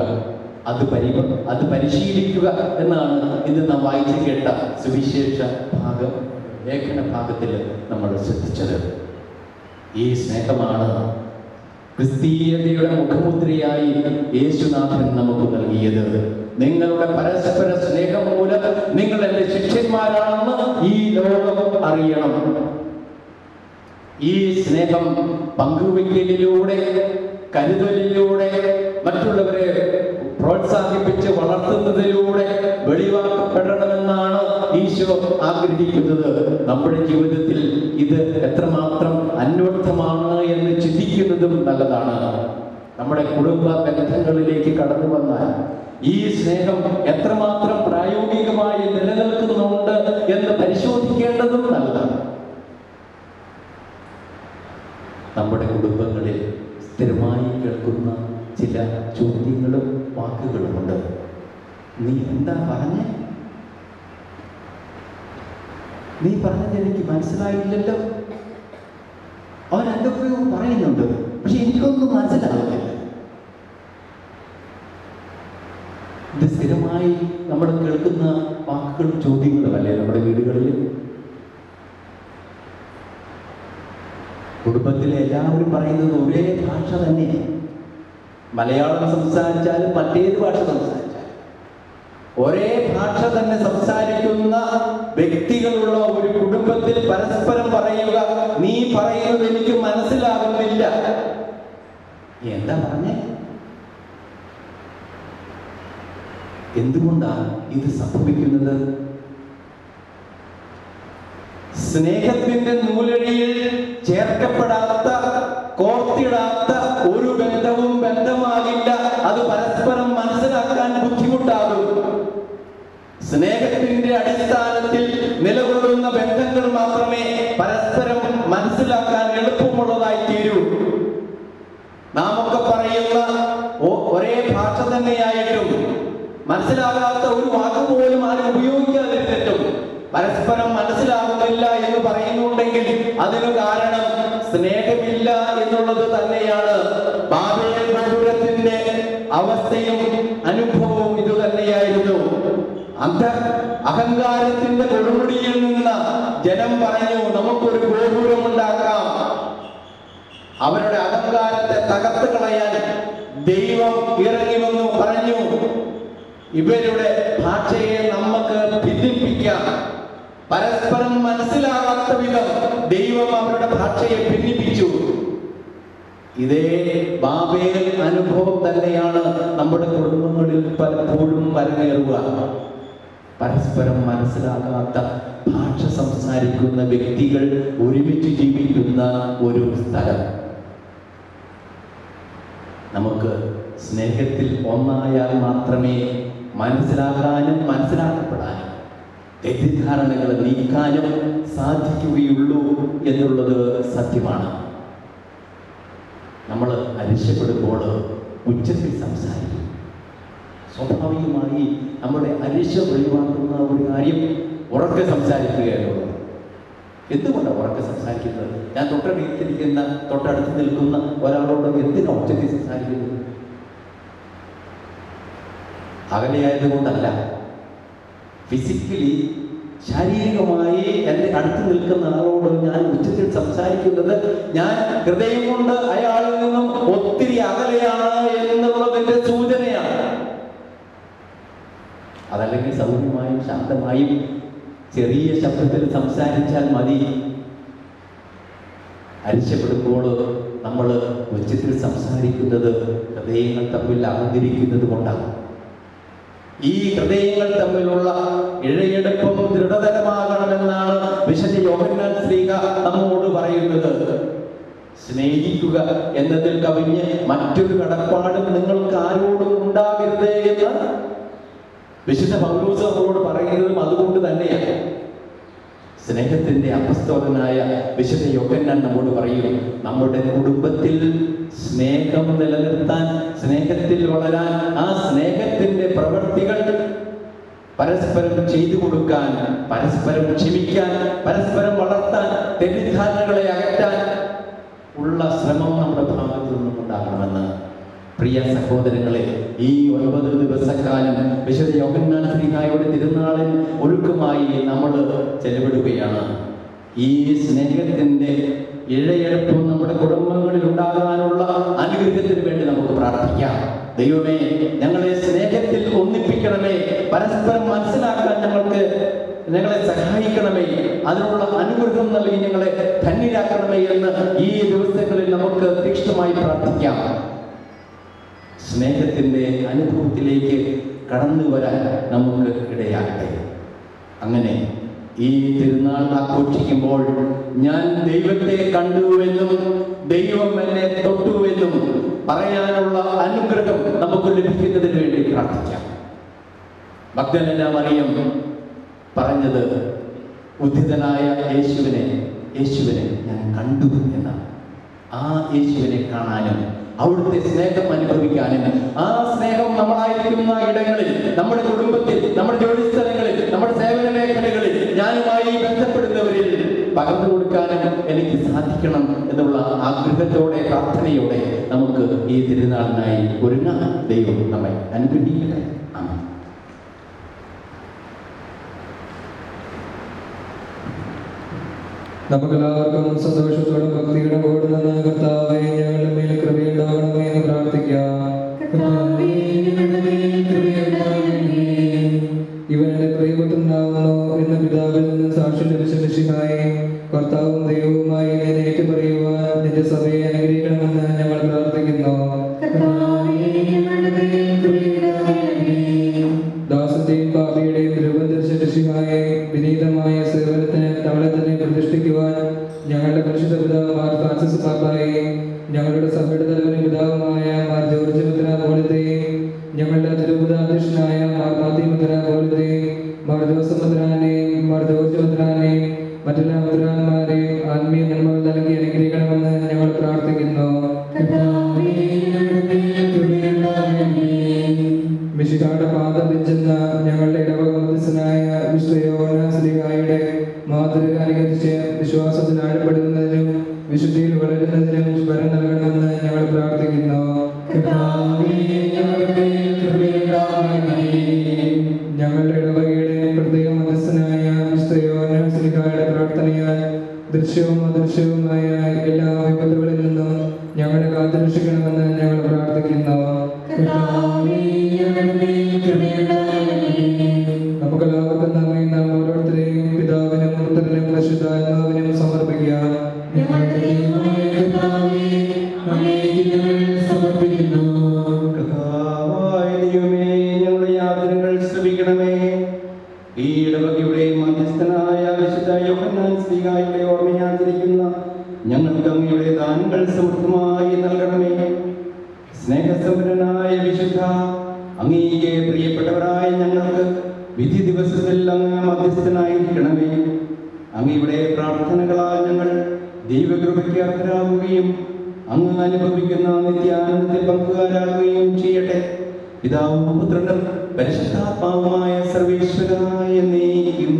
അത് പരിശീലിക്കുക എന്നാണ് ഇന്ന് നാം വായിച്ചു കേട്ട സുവിശേഷ ഭാഗം, ലേഖന ഭാഗത്തിൽ നമ്മൾ ശ്രദ്ധിച്ചത്. ഈ സ്നേഹമാണ് ക്രിസ്തീയതയുടെ മുഖമുദ്രയായി യേശുനാഥൻ നമുക്ക് നൽകിയത്. നിങ്ങളുടെ പരസ്പര സ്നേഹം മൂലം നിങ്ങൾ എൻ്റെ ശിഷ്യന്മാരാണെന്ന് ഈ ലോകം അറിയണം. ഈ സ്നേഹം പങ്കുവയ്ക്കലിലൂടെ, കരുതലിലൂടെ, മറ്റുള്ളവരെ പ്രോത്സാഹിപ്പിച്ച് വളർത്തുന്നതിലൂടെ വെളിവാക്കപ്പെടണമെന്നാണ് ഈശോ ആഗ്രഹിക്കുന്നത്. നമ്മുടെ ജീവിതത്തിൽ ഇത് എത്രമാത്രം അന്വർത്ഥമാണ് എന്ന് ചിന്തിക്കുന്നതും നല്ലതാണ്. നമ്മുടെ കുടുംബ ബന്ധങ്ങളിലേക്ക് കടന്നു വന്നാൽ ഈ സ്നേഹം എത്രമാത്രം പ്രായോഗികമായി നിലനിൽക്കുന്നുണ്ട് എന്ന് പരിശോധിക്കേണ്ടതും നല്ലതാണ്. നമ്മുടെ കുടുംബങ്ങളിൽ സ്ഥിരമായി കേൾക്കുന്ന ചില ചോദ്യങ്ങളും വാക്കുകളുമുണ്ട്. നീ എന്താ പറഞ്ഞേ? നീ പറഞ്ഞത് എനിക്ക് മനസ്സിലായില്ലല്ലോ. അവൻ എന്തൊക്കെയോ പറയുന്നുണ്ട്, പക്ഷെ എനിക്കൊന്നും മനസ്സിലാകുന്നില്ല. ഇത് സ്ഥിരമായി നമ്മൾ കേൾക്കുന്ന വാക്കുകളും ചോദ്യങ്ങളുമല്ലേ നമ്മുടെ വീടുകളിൽ? കുടുംബത്തിലെ എല്ലാവരും പറയുന്നത് ഒരേ ഭാഷ തന്നെ. മലയാളം സംസാരിച്ചാലും മറ്റേത് ഭാഷ സംസാരിച്ചാലും ഒരേ ഭാഷ തന്നെ സംസാരിക്കുന്ന വ്യക്തികളുള്ള ഒരു കുടുംബത്തിൽ പരസ്പരം പറയുക, നീ പറയുന്നത് എനിക്ക് മനസ്സിലാകുന്നില്ല. എന്താ പറഞ്ഞേ? എന്തുകൊണ്ടാണ് ഇത് സംഭവിക്കുന്നത്? സ്നേഹത്തിന്റെ നൂലഴിയിൽ ചേർക്കപ്പെടാത്ത, കോർത്തിടാത്ത ഒരു ബന്ധവും ബന്ധമാകില്ല. അത് പരസ്പരം മനസ്സിലാക്കാൻ ബുദ്ധിമുട്ടാകും. സ്നേഹത്തിന്റെ അടിസ്ഥാനത്തിൽ നിലകൊള്ളുന്ന ബന്ധങ്ങൾ മാത്രമേ പരസ്പരം മനസ്സിലാക്കാൻ എളുപ്പമുള്ളതായി തീരൂ. നാം ഒക്കെ പറയുന്ന ഒരേ ഭാഷ തന്നെയായിട്ടും മനസ്സിലാകാത്ത ഒരു വാക്ക് പോലും ആരും ഉപയോഗിക്കാതിരുന്നിട്ടും പരസ്പരം മനസ്സിലാകുന്നില്ല എന്ന് പറയുന്നുണ്ടെങ്കിൽ അതിനു കാരണം സ്നേഹമില്ല എന്നുള്ളത് തന്നെയാണ്. ബാബേൽ ഗോപുരത്തിന്റെ അവസ്ഥയും അനുഭവവും ഇത് തന്നെയായിരുന്നു. അഹങ്കാരത്തിന്റെ കൊടുമുടിയിൽ നിന്ന് ജനം പറഞ്ഞു, നമുക്കൊരു ഗോപുരം ഉണ്ടാക്കാം. അവരുടെ അഹങ്കാരത്തെ തകർത്ത് കളയാൻ ദൈവം ഇറങ്ങി വന്നു പറഞ്ഞു, ഇവരുടെ ഭാഷയെ നമുക്ക് ഭിന്നിപ്പിക്കാം. പരസ്പരം മനസ്സിലാകാത്ത വിധം ദൈവം അവരുടെ ഭാഷയെ ഭിന്നിപ്പിച്ചു. ഇതേ ബാബേൽ അനുഭവം തന്നെയാണ് നമ്മുടെ കുടുംബങ്ങളിൽ പലപ്പോഴും അരങ്ങേറുക. പരസ്പരം മനസ്സിലാകാത്ത ഭാഷ സംസാരിക്കുന്ന വ്യക്തികൾ ഒരുമിച്ച് ജീവിക്കുന്ന ഒരു സ്ഥലം. നമുക്ക് സ്നേഹത്തിൽ ഒന്നായാൽ മാത്രമേ മനസ്സിലാക്കാനും മനസ്സിലാക്കപ്പെടാനും തെറ്റിദ്ധാരണകൾ നീക്കാനും സാധിക്കുകയുള്ളൂ എന്നുള്ളത് സത്യമാണ്. നമ്മൾ അരിശപ്പെടുമ്പോൾ ഉച്ചത്തിൽ സംസാരിക്കും. സ്വാഭാവികമായി നമ്മുടെ അരിശ ഒഴിവാക്കുന്ന ഒരു കാര്യം ഉറക്കെ സംസാരിക്കുകയാണുള്ളത്. എന്തുകൊണ്ടാണ് ഉറക്കെ സംസാരിക്കുന്നത്? ഞാൻ തൊട്ടടുത്ത് നിൽക്കുന്ന ഒരാളോട് എന്തിനാ ഉച്ചത്തിൽ സംസാരിക്കുന്നത്? അകലെയായതുകൊണ്ടല്ല. ഫിസിക്കലി, ശാരീരികമായി എൻ്റെ അടുത്ത് നിൽക്കുന്ന ആളോട് ഞാൻ ഉച്ചത്തിൽ സംസാരിക്കുന്നത് ഞാൻ ഹൃദയം കൊണ്ട് അയാളിൽ നിന്നും ഒത്തിരി അകലെയാണ് എന്നുള്ളതിന്റെ സൂചനയാണ്. അതല്ലെങ്കിൽ സൗമ്യമായും ശാന്തമായും ചെറിയ ശബ്ദത്തിൽ സംസാരിച്ചാൽ മതി. അരിശപ്പെടുമ്പോൾ നമ്മൾ ഉച്ചത്തിൽ സംസാരിക്കുന്നത് ഹൃദയങ്ങൾ തമ്മിൽ അകന്നിരിക്കുന്നത് കൊണ്ടാണ്. ഈ ഹൃദയങ്ങൾ തമ്മിലുള്ള ഇഴയെടുപ്പം ദൃഢതരമാകണമെന്നാണ് വിശുദ്ധ യോഹന്നാൻ ശ്ലീഹ നമ്മോട് പറയുന്നത്. സ്നേഹിക്കുക എന്നതിൽ കവിഞ്ഞ് മറ്റൊരു കടപ്പാടും നിങ്ങൾക്ക് ആരോടും ഉണ്ടാകരുത് എന്ന് വിശുദ്ധ പൗലോസ് നമ്മോട് പറയുന്നതും അതുകൊണ്ട് തന്നെയാണ്. സ്നേഹത്തിന്റെ അപ്പസ്തോലനായ വിശുദ്ധ യോഹന്നാൻ നമ്മോട് പറയും, നമ്മുടെ കുടുംബത്തിൽ സ്നേഹം നിലനിർത്താൻ, സ്നേഹത്തിൽ വളരാൻ, ആ സ്നേഹത്തിന്റെ പ്രവൃത്തികൾ പരസ്പരം ചെയ്തു കൊടുക്കാൻ, പരസ്പരം ക്ഷമിക്കാൻ, പരസ്പരം വളർത്താൻ, തെറ്റിദ്ധാരണകളെ അകറ്റാൻ ഉള്ള ശ്രമം നമ്മുടെ ഭാഗത്തു നിന്നും ഉണ്ടാകണമെന്ന് പ്രിയ സഹോദരങ്ങളെ, ഈ 9 ദിവസക്കാലം വിശുദ്ധ യോഹന്നാൻ ശ്ലീഹായുടെ തിരുനാളിൽ ഒരുക്കമായി നമ്മൾ ചെലവിടുകയാണ്. ഈ സ്നേഹത്തിന്റെ ഇഴയെടുപ്പും നമ്മുടെ കുടുംബങ്ങളിൽ ഉണ്ടാകാനുള്ള അനുഗ്രഹത്തിന് വേണ്ടി നമുക്ക് പ്രാർത്ഥിക്കാം. ദൈവമേ, ഞങ്ങളെ സ്നേഹത്തിൽ ഒന്നിപ്പിക്കണമേ, പരസ്പരം മനസ്സിലാക്കാൻ ഞങ്ങളെ സഹായിക്കണമേ, അതിനുള്ള അനുഗ്രഹം നൽകി ഞങ്ങളെ ധന്യരാക്കണമേ എന്ന് ഈ ദിവസങ്ങളിൽ നമുക്ക് തീക്ഷ്ണമായി പ്രാർത്ഥിക്കാം. സ്നേഹത്തിന്റെ അനുഭവത്തിലേക്ക് കടന്നു വരാൻ നമുക്ക് ഇടയാകട്ടെ. അങ്ങനെ ഈ തിരുനാൾ ആഘോഷിക്കുമ്പോൾ ഞാൻ ദൈവത്തെ കണ്ടുവെന്നും ദൈവം എന്നെ തൊട്ടുവെന്നും പറയാനുള്ള അനുഗ്രഹം നമുക്ക് ലഭിക്കുന്നതിന് വേണ്ടി പ്രാർത്ഥിക്കാം. മഗ്ദലന മറിയം പറഞ്ഞത് ഉദ്ധിതനായ യേശുവിനെ ഞാൻ കണ്ടു എന്നാണ്. ആ യേശുവിനെ കാണാനും അവിടുത്തെ സ്നേഹം അനുഭവിക്കാനും, ആ സ്നേഹം നമ്മളായിരിക്കുന്ന ഇടങ്ങളിൽ, നമ്മുടെ കുടുംബത്തിൽ, നമ്മുടെ ജോലി സ്ഥലങ്ങളിൽ, നമ്മുടെ സേവന മേഖലകളിൽ ഞാനുമായി ബന്ധപ്പെടുന്നവരിൽ പകർന്നു കൊടുക്കാനും എനിക്ക് സാധിക്കണം എന്നുള്ള ആഗ്രഹത്തോടെ പ്രാർത്ഥനയോടെ നമുക്ക് ഈ തിരുനാളിനായി ഒരുങ്ങാം. ദൈവം നമ്മെ അനുഗ്രഹിക്കട്ടെ. ആമേൻ. നമുക്കെല്ലാവർക്കും സന്തോഷത്തോടും ഭക്തിയോടും കൂടി നിന്ന് കർത്താവേ ഞങ്ങളുടെ മേൽ കൃപയുണ്ടാകണമേ എന്ന് പ്രാർത്ഥിക്കാം. ഇവരുടെ പ്രിയപുത്രനാകുന്നു എന്ന പിതാവിൽ നിന്ന് സാക്ഷി ലഭിച്ച മിശിഹായെ കർത്താവും ദൈവവുമായി എന്നെ ഏറ്റുപറയുവാൻ നിന്റെ സഭയെ അനുഗ്രഹിക്കണമെന്ന് ഞങ്ങൾ പ്രാർത്ഥിക്കുന്നു. ദാസന്റെയും പാപിയുടെയും രൂപം ധരിച്ച മിശിഹായെ വിനീതമായ സേവനത്തിന് തങ്ങളെ തന്നെ പ്രതിഷ്ഠിക്കുവാൻ ഞങ്ങളുടെ പരിശുദ്ധ പിതാവ് മാർ ഫ്രാൻസിസ് പാപ്പായെ, ഞങ്ങളുടെ സഭയുടെ തലവനും പിതാവുമായ മാർ ജോർജ് മെത്രാപ്പോലീത്തയെ, ഞങ്ങളുടെ തിരുവിതാധ്യക്ഷനായ മാർ മാത്യു മെത്രാപ്പോലീത്തയെ, മാർ ജോസഫ് മെത്രാനെയും മാർ ജോർജ് മെത്രാനെയും മറ്റെല്ലാ മെത്രാന്മാരെയും ആത്മീയ നന്മകൾ നൽകി അനുഗ്രഹിക്കണമെന്ന് ഞങ്ങൾ പ്രാർത്ഥിക്കുന്നു. മിശിഹായുടെ പാദം പിഞ്ചെന്ന ഞങ്ങളുടെ ഇടവക മധ്യസ്ഥനായ വിശുദ്ധ യോഹന്നാൻ ശ്ലീഹായുടെ മാതൃക അനുകരിച്ച് വിശ്വാസത്തിൽ ആഴപ്പെടുന്നതിനും വിശുദ്ധിയിൽ വളരുന്നതിനും വരം നൽകണമെന്ന് ഞങ്ങൾ പ്രാർത്ഥിക്കുന്നു. ഞങ്ങളുടെ ഇടവകയുടെ പ്രത്യേക മധ്യസ്ഥനായ വിശുദ്ധ യോഹന്നാൻ ശ്ലീഹായുടെ പ്രാർത്ഥനയാൽ ദൃശ്യവും അദൃശ്യവുമായ എല്ലാ വിപത്തുകളിൽ നിന്നും ഞങ്ങളെ കാത്തുരക്ഷിക്കണമെന്ന് ഞങ്ങൾ പ്രാർത്ഥിക്കുന്നു. നമുക്കെല്ലാവർക്കും നമ്മെ നാം ഓരോരുത്തരെയും പിതാവിനും പുത്രനും പരിശുദ്ധാത്മാവിനും സമർപ്പിക്കാം. കർത്താവായ ദൈവമേ, ഞങ്ങളുടെ യാതനകൾ ശ്രവിക്കണമേ. ഈ ഇടവകയുടെ മധ്യസ്ഥനായ വിശുദ്ധ യോഹന്നാൻ ശ്ലീഹായുടെ ഓർമ്മയാചരിക്കുന്ന ഞങ്ങൾക്ക് അങ്ങയുടെ ദാനങ്ങൾ സമൃദ്ധമായി നൽകണമേ. സ്നേഹസമ്പന്നനായ വിശുദ്ധ, അങ്ങേക്ക് പ്രിയപ്പെട്ടവരായ ഞങ്ങൾക്ക് വിധി ദിവസത്തിൽ അങ്ങ് മധ്യസ്ഥനായിരിക്കണമേ. അങ്ങയുടെ പ്രാർത്ഥനകളാൽ ഞങ്ങൾ ദൈവകൃപയ്ക്ക് അർഹരാകുകയും അങ്ങ് അനുഭവിക്കുന്ന നിത്യാനന്ദത്തിൽ പങ്കുകാരാകുകയും ചെയ്യട്ടെ. പിതാവും പുത്രനും പരിശുദ്ധാത്മാവുമായ സർവേശ്വരനായ എന്നേക്കും.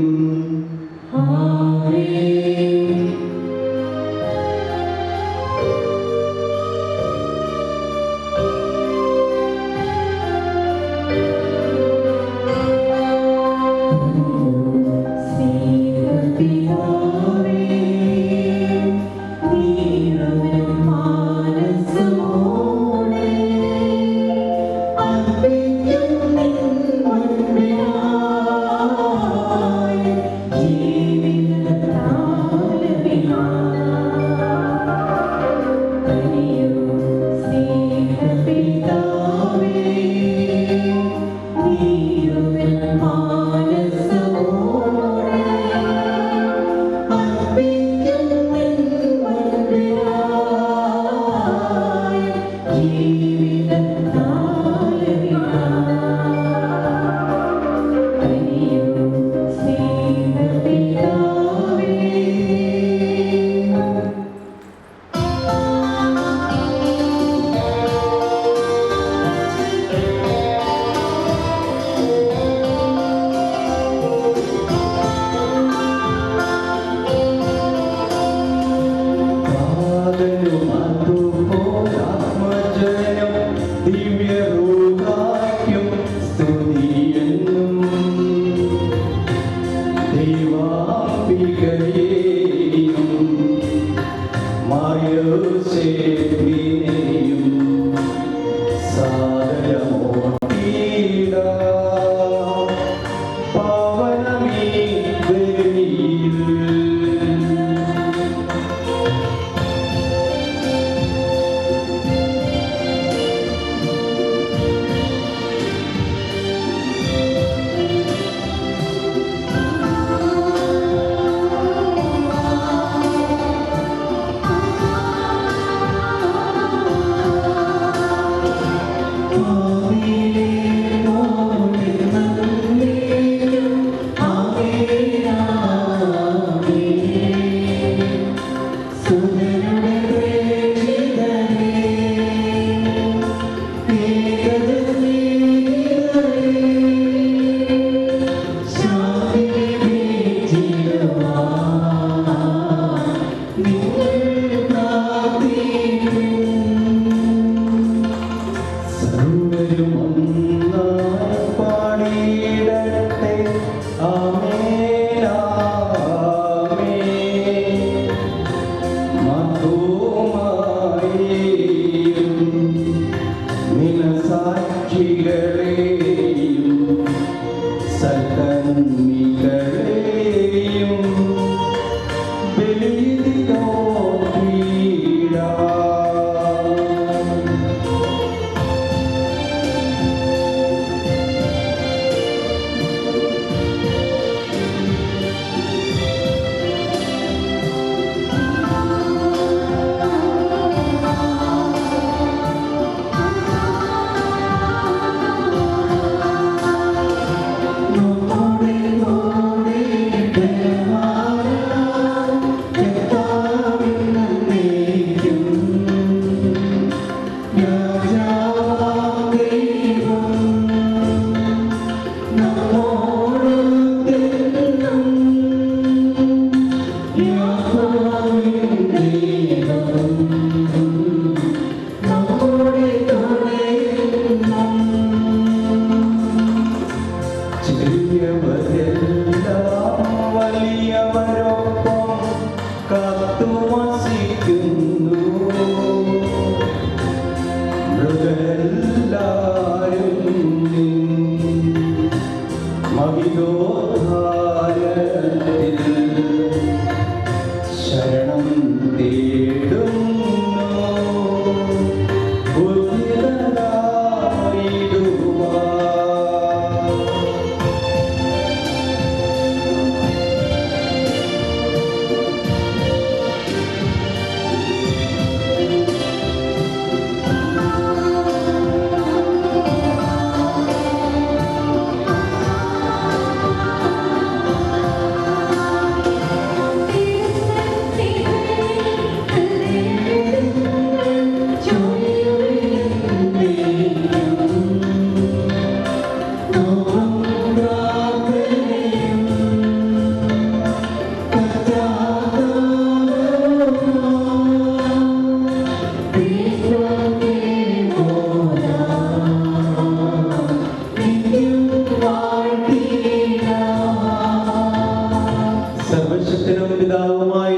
പുത്രനും പിതാവുമായ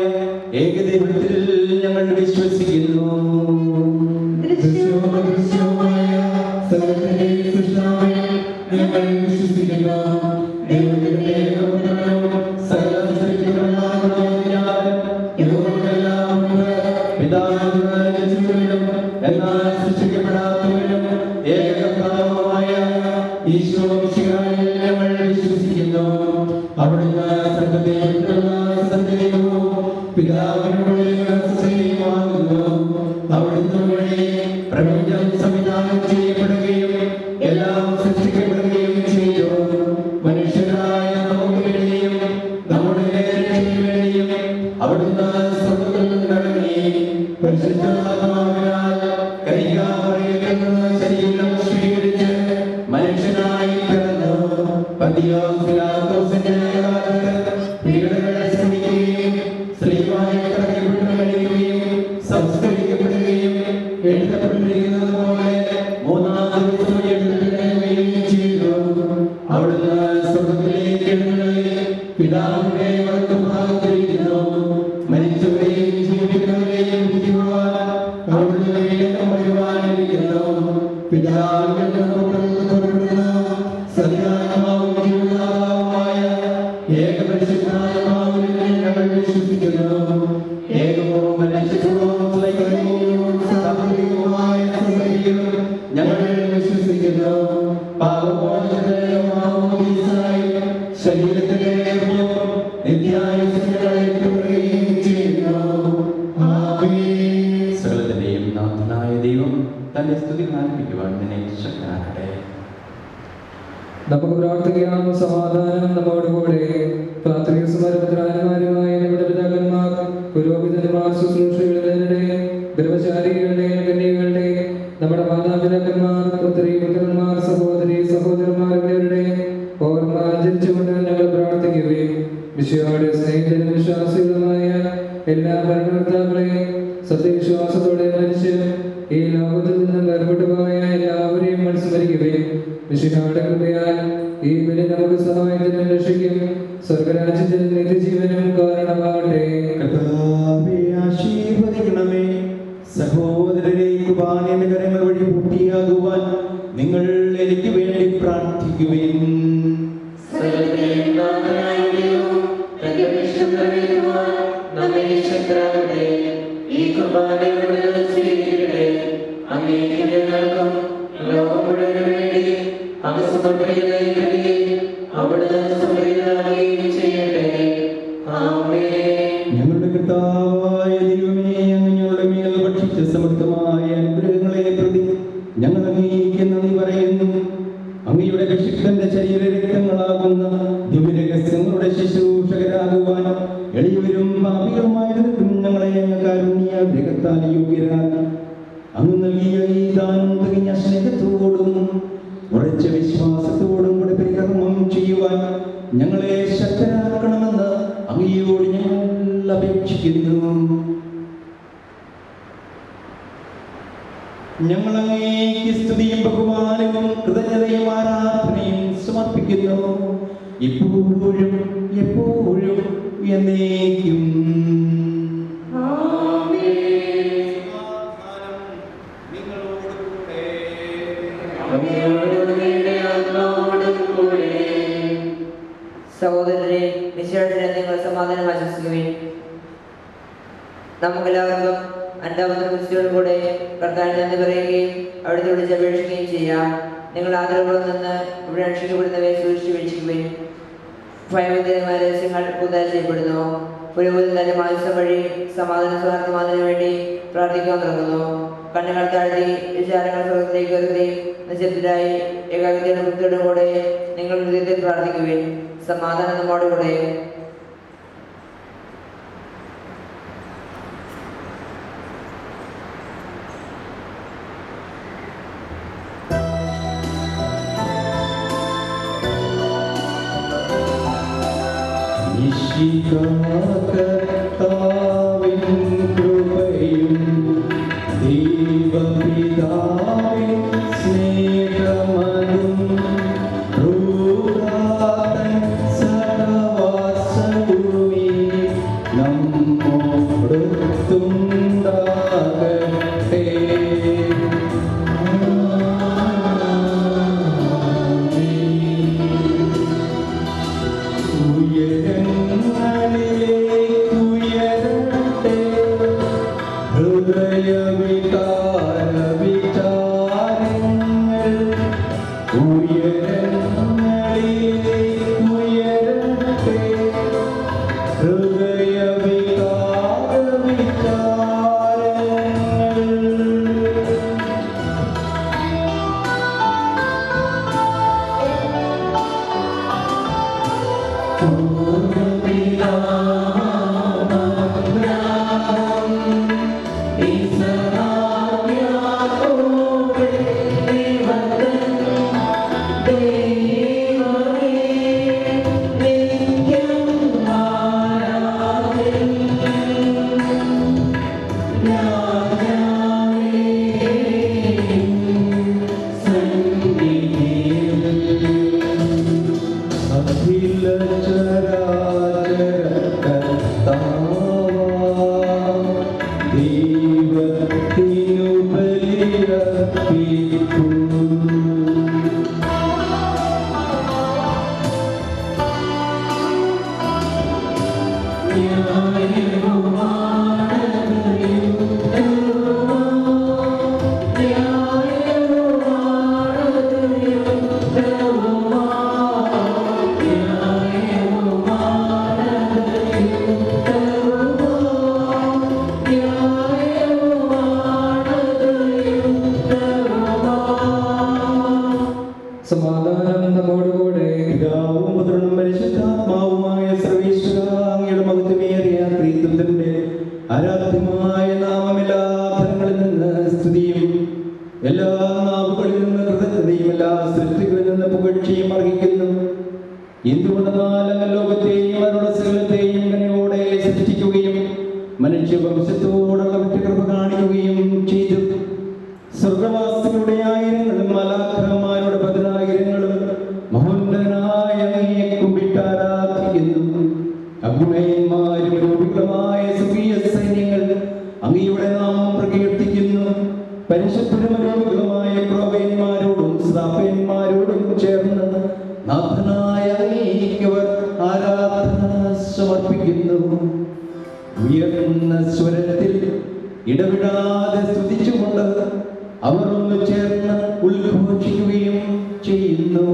ഏകദൈവത്തിൽ ഞങ്ങൾ വിശ്വസിക്കുന്നു. എന്നാൽ സൃഷ്ടിക്കപ്പെടാത്തവരും ഏകകർത്താവുമായ ഈശോമിശിഹായിൽ ഞങ്ങൾ വിശ്വസിക്കുന്നു. അവിടുന്ന് സർവ്വദേവനുള്ള സത്യവും പിതാവിനുള്ളിൽ സത്യവുമാകുന്നു. അവിടുന്ന് വഴി പ്രപഞ്ചം സംവിധാനം ചെയ്യപ്പെടുകയും എല്ലാം സൃഷ്ടിക്കപ്പെടുകയും ചെയ്തു. മനുഷ്യരായ നമുക്ക് വേണ്ടിയും നമ്മുടെ രക്ഷയ്ക്ക് വേണ്ടിയും അവിടുന്ന് സ്വർഗ്ഗത്തിൽ നിന്നിറങ്ങി പരിശുദ്ധാത്മാവിനാൽ കന്യകാമറിയത്തിൽ നിന്ന് ശരീരം സ്വീകരിച്ച് മനുഷ്യനായി പിറന്നു. പന്തിയോസ് പിലാത്തോസിന്റെ കാലത്ത് പീഡകൾ സഹിക്കുകയും സ്ത്രീയുമായി തടയപ്പെട്ട് മരിക്കുകയും സംസ്കരിക്കപ്പെടുകയും എഴുതപ്പെട്ടിരിക്കുന്നത് പോലെ മൂന്നാം ദിവസം എഴുന്നേൽക്കുകയും ചെയ്തു. അവിടുന്ന് സ്വർഗ്ഗത്തിലേക്ക് എഴുന്നള്ളി പിതാവിന്റെ വലത്തുഭാഗത്തിരിക്കുന്നു. മരിച്ചവരെയും ജീവിക്കുന്നവരെയും വിധിക്കുവാൻ അവിടുന്ന് വീണ്ടും വരുവാനിരിക്കുന്നു. പിതാവിൽ നിന്ന് പുറപ്പെടുന്ന സത്യാത്മാവും ജീവദാതാവുമായ ഏകപരിശുദ്ധാത്മാവിൽ ഞങ്ങൾ വിശ്വസിക്കുന്നു. ഏകവും മനുഷ്യത്വവും ലൈംഗികവും സാമൂഹികവുമായ സഭയിലും ഞങ്ങൾ വിശ്വസിക്കുന്നു. പാപമോചനമാവുന്നതിനായി ശരീരത്തിന്റെ പുണ്യവും നിത്യായുസ്സുകളേറ്റുകയും ചെയ്യുന്നു. ആമേൻ. സകലത്തിന്റെയും നാഥനായ ദൈവം തന്റെ സ്തുതി ആരംഭിക്കുവാൻ നിന്നെ ശക്തനാക്കട്ടെ. നമുക്ക് പ്രാർത്ഥിക്കാം. സമാധാനം നമ്മോടുകൂടെ. പ്രാർത്ഥന സമരപത്രാന്മാരുമായ നമ്മുടെ പിതാക്കന്മാർ, പുരോഹിതന്മാർ, ശുശ്രൂഷകളുടെ, ബ്രഹ്മചാരികളുടെ, കന്യകളുടെ, നമ്മുടെ മാതാപിതാക്കന്മാർ, പുത്രി പുത്രന്മാർ, സഹോദരി സഹോദരന്മാർ എന്നിവരുടെ ഓർമ്മ ആചരിച്ചുകൊണ്ട് ഞങ്ങൾ പ്രാർത്ഥിക്കുകയും വിശുദ്ധയുടെ സ്നേഹിതരും വിശ്വാസികളുമായ എല്ലാ ഭരണകർത്താക്കളെയും സത്യവിശ്വാസത്തോടെ മരിച്ച് ഈ ലോകത്തിൽ നിന്ന് വേർപെട്ടു പോയ എല്ലാവരെയും അനുസ്മരിക്കുകയും വിശുദ്ധയുടെ കൃപയാൽ ഈ ബലി നമുക്ക് സഹായത്തിനും രക്ഷിക്കും സ്വർഗരാജ്യത്തിൽ നിത്യജീവനും കാരണമാകട്ടെ. കർത്താവേ, ആശീർവദിക്കണമേ. സഹോദരരെ, കുർബാനയുടെ കരങ്ങൾ വഴി പൂർത്തിയാകുവാൻ നിങ്ങൾ എനിക്ക് വേണ്ടി പ്രാർത്ഥിക്കുവിൻ. ഞങ്ങളുടെ കർത്താവായ ദൈവമേ, അങ്ങയുടെ മേൽ ഭക്ഷിച്ച സമൃദ്ധമായ അനുഗ്രഹങ്ങളെ പ്രതി ഞങ്ങൾ അങ്ങേക്ക് നന്ദി പറയുന്നു. അങ്ങയുടെ രക്ഷിക്കന്റെ ശരീരരക്തങ്ങളാകുന്ന ദിവ്യരഹസ്യങ്ങളുടെ ശുശ്രൂഷകരാകുവാൻ എളിയവരും പാപികളുമായിരുന്നിട്ടും ഞങ്ങളെ അങ്ങ് കാരുണ്യാഗ്രഹത്താൽ യോഗ്യരാക്കി. അങ്ങ് നൽകിയ ഈ ദാനം തികഞ്ഞ സ്നേഹത്തോടും ഉറച്ച വിശ്വാസത്തോടും കൂടെ പരികർമ്മം ചെയ്യുവാൻ ഞങ്ങളെ ശക്തരാക്കണമെന്ന് അങ്ങയോട് ഞങ്ങൾ അപേക്ഷിക്കുന്നു. ഞങ്ങൾ അങ്ങേക്ക് സ്തുതിയും ബഹുമാനവും കൃതജ്ഞതയും ആരാധനയും സമർപ്പിക്കുന്നു, ഇപ്പോഴും എപ്പോഴും എന്നേക്കും. സഹോദരരെ, വിശേഷ നിങ്ങൾ സമാധാനം ആശംസിക്കുവിൻ. നമുക്കെല്ലാവർക്കും അണ്ടാമത്തോടും കൂടെ കർത്താവിന് നന്ദി പറയുകയും അവിടുത്തെ വിളിച്ച് അപേക്ഷിക്കുകയും ചെയ്യാം. നിങ്ങൾ ആഗ്രഹങ്ങളിൽ നിന്ന് ഇവിടെ രക്ഷിക്കപ്പെടുന്നവയെ സൂക്ഷിച്ച് വീക്ഷിക്കുവിൻ. ഭയവിധേയമായ രഹസ്യങ്ങൾ പുതുതായി ചെയ്യപ്പെടുന്നു. പുരോഹിതൻ തന്റെ മാംസം വഴി സമാധാന സ്വാർത്ഥമാതിനു വേണ്ടി പ്രാർത്ഥിക്കാൻ തുടങ്ങുന്നു. കണ്ണുകൾ താഴ്ത്തി വിചാരങ്ങൾ സ്വർഗത്തിലേക്ക് വരുകയും നിശബ്ദരായി ഏകാഗ്രതയുടെ വൃത്തിയോടും കൂടെ നിങ്ങൾ ഹൃദയത്തിൽ പ്രാർത്ഥിക്കുവിൻ. സമാധാനം നമ്മോടുകൂടെ. കർത്താവിൻ കൃപയും ദൈവപിതാവിൻ സ്നേഹമതും റൂഹാതൻ സഹവാസവുമീ സമാധാനം നമ്മോടുകൂടെ. പിതാവും പുത്രനും പരിശുദ്ധാത്മാവുമായ സർവ്വേശ്വര അങ്ങയുടെ മഹത്വമേറിയ ത്രിത്വത്തിന്റെ ആരാധ്യമായ നാമം എല്ലാ തലങ്ങളിൽ നിന്ന് സ്തുതിയും എല്ലാ നാവുകളിൽ നിന്ന് കൃതജ്ഞതയും എല്ലാ സൃഷ്ടികളിൽ നിന്ന് പുകഴ്ചയും അർഹിക്കുന്നു. എന്തുകൊണ്ടെന്നാൽ അങ്ങ് ലോകത്തെയും അവരുടെ സകലത്തെയും കനിവോടെ സൃഷ്ടിക്കുകയും മനുഷ്യവംശത്തോടുള്ള കൃപ കാണിക്കുകയും ചെയ്തു. സ്വർഗവാസികളുടെ ആയിരങ്ങളും മലാഖമാരുടെ പതിനായിരങ്ങളും മഹോന്നതനായ അങ്ങയെ കുമ്പിട്ടാരാധിക്കുന്നു. അഗ്നിമയന്മാരും രൂപികളുമായ സ്വർഗീയ സൈന്യങ്ങൾ അങ്ങയുടെ നാമം പ്രകീർത്തിക്കുന്നു. പരിശുദ്ധരും രൂപികളുമായ ക്രോവേന്മാരോടും ശ്രാപ്പന്മാരോടും ചേർന്ന് നാഥനായ അങ്ങേക്ക് അവർ ആരാധന സമർപ്പിക്കുന്നു. ഉയർന്ന സ്വരത്തിൽ ഇടവിടാതെ സ്തുതിച്ചുകൊണ്ട് അവർ ഒന്ന് ചേർന്ന് ഉദ്ഘോഷിക്കുകയും ചെയ്യുന്നു.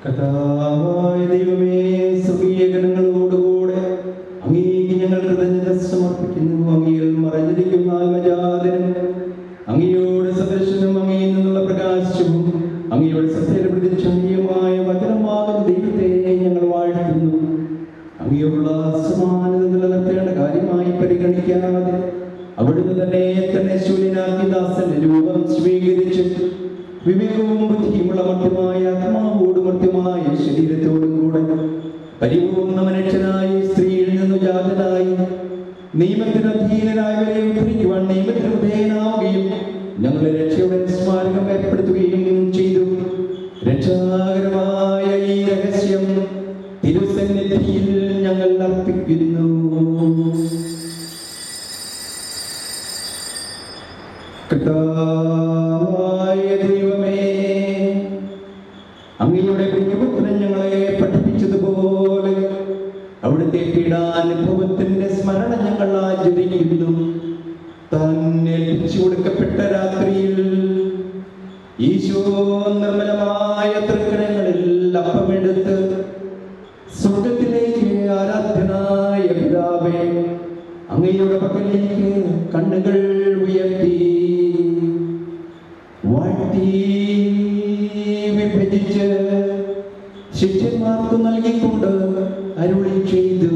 കർത്താവായ ദൈവമേ, സ്വർഗീയഗണങ്ങളോടുകൂടെ അങ്ങേക്ക് ഞങ്ങൾ കൃതജ്ഞത സമർപ്പിക്കുന്നു. അങ്ങയിൽ മറഞ്ഞിരിക്കുന്ന ആത്മജാതനും അങ്ങയോട് സദൃശനും അങ്ങയിൽ നിന്നുള്ള പ്രകാശവും അങ്ങയോട് സത്യപ്രതിച്ഛേയമായ വചനമാകുന്ന ദൈവത്തെ ഞങ്ങൾ വാഴ്ത്തുന്നു. അങ്ങയോടുള്ള സമാനത നിലനിർത്തേണ്ട കാര്യമായി പരിഗണിക്കാതെ അവിടുന്ന് തന്നെ ശൂന്യനാക്കി ദാസന്റെ രൂപം സ്വീകരിച്ചു. വിവേകവും ബുദ്ധിയുമുള്ള മർത്യമായ ആത്മാവോടും മർത്യമായ ശരീരത്തോടും കൂടെ പരിപൂർണ്ണ മനുഷ്യനായി സ്ത്രീയിൽ നിന്ന് ജാതനായി നിയമത്തിന് അധീനരായവരെ ഉദ്ധരിക്കുവാൻ നിയമത്തിന് വിധേയനാവുകയും ഞങ്ങളുടെ രക്ഷയുടെ സ്മാരകം ഏർപ്പെടുത്തുകയും ചെയ്തു. രക്ഷാകരമായ ഈ രഹസ്യം തിരുസന്നിധിയിൽ ഞങ്ങൾ അർപ്പിക്കുന്നു. കർത്താവായ ദൈവമേ, അങ്ങയുടെ പ്രിയപുത്രൻ ഞങ്ങളെ പഠിപ്പിച്ചതുപോലെ അവിടുത്തെ പീഡാനുഭവത്തിന്റെ സ്മരണ ഞങ്ങൾ ആചരിക്കുന്നു. താൻ ഏൽപ്പിച്ചു കൊടുക്കപ്പെട്ട രാത്രിയിൽ ഈശോ നിർമ്മലമായ തൃക്കരങ്ങളിൽ അപ്പമെടുത്ത് സ്വർഗത്തിലേക്ക് ആരാധനായ പിതാവേ, അങ്ങയുടെ പക്കലേക്ക് കണ്ണുകൾ ഉയർത്തി വാഴ്ത്തി വിഭജിച്ച് ശിഷ്യന്മാർക്ക് നൽകിക്കൊണ്ട് അരുളി ചെയ്തു: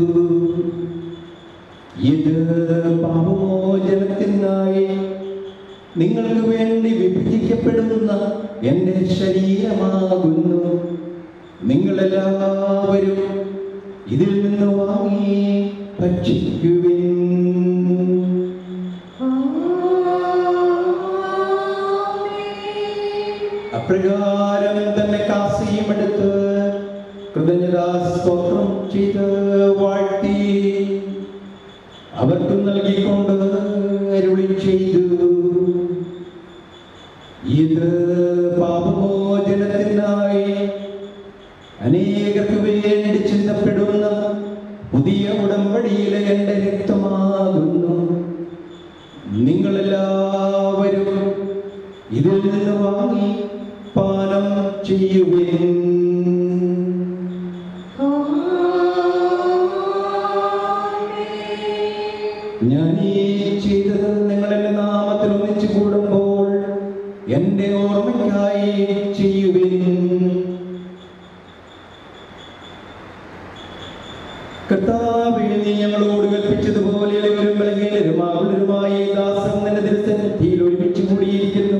ഇത് പാപമോചനത്തിനായി നിങ്ങൾക്ക് വേണ്ടി വിഭജിക്കപ്പെടുന്ന എൻ്റെ ശരീരമാകുന്നു. നിങ്ങളെല്ലാവരും ഇതിൽ നിന്ന് വാങ്ങി ഭക്ഷിക്കുവിൻ. അപ്രകാരം തന്നെ കാസിയും എടുത്ത് കൃതജ്ഞതാ സ്തോത്രം ചെയ്ത് വാഴ്ത്തി അവർക്ക് നൽകിക്കൊണ്ട് അരുളി ചെയ്തു: ഇത് പാപമോചനത്തിനായി അനേകർക്ക് വേണ്ടി ചിന്തപ്പെടുന്ന പുതിയ ഉടമ്പടിയിലെ എൻ്റെ രക്തമാകുന്നു. നിങ്ങളെല്ലാവരും ഇതിൽ നിന്ന് വാങ്ങി പാനം ചെയ്യുവിൻ. ഞാൻ ഈ ചെയ്തത് നിങ്ങളെന്റെ നാമത്തിൽ ഒന്നിച്ചു കൂടുമ്പോൾ എന്റെ ഓർമ്മയ്ക്കായി ചെയ്യുവിൻ. കർത്താവേ, നീ ഞങ്ങളോട് കൽപ്പിച്ചതുപോലെ എളിയവരും ബലഹീനരുമായുള്ളവരുമായ ഈ ദാസൻ നിന്റെ തിരുസന്നിധിയിൽ ഒരുമിച്ച് കൂടിയിരിക്കുന്നു.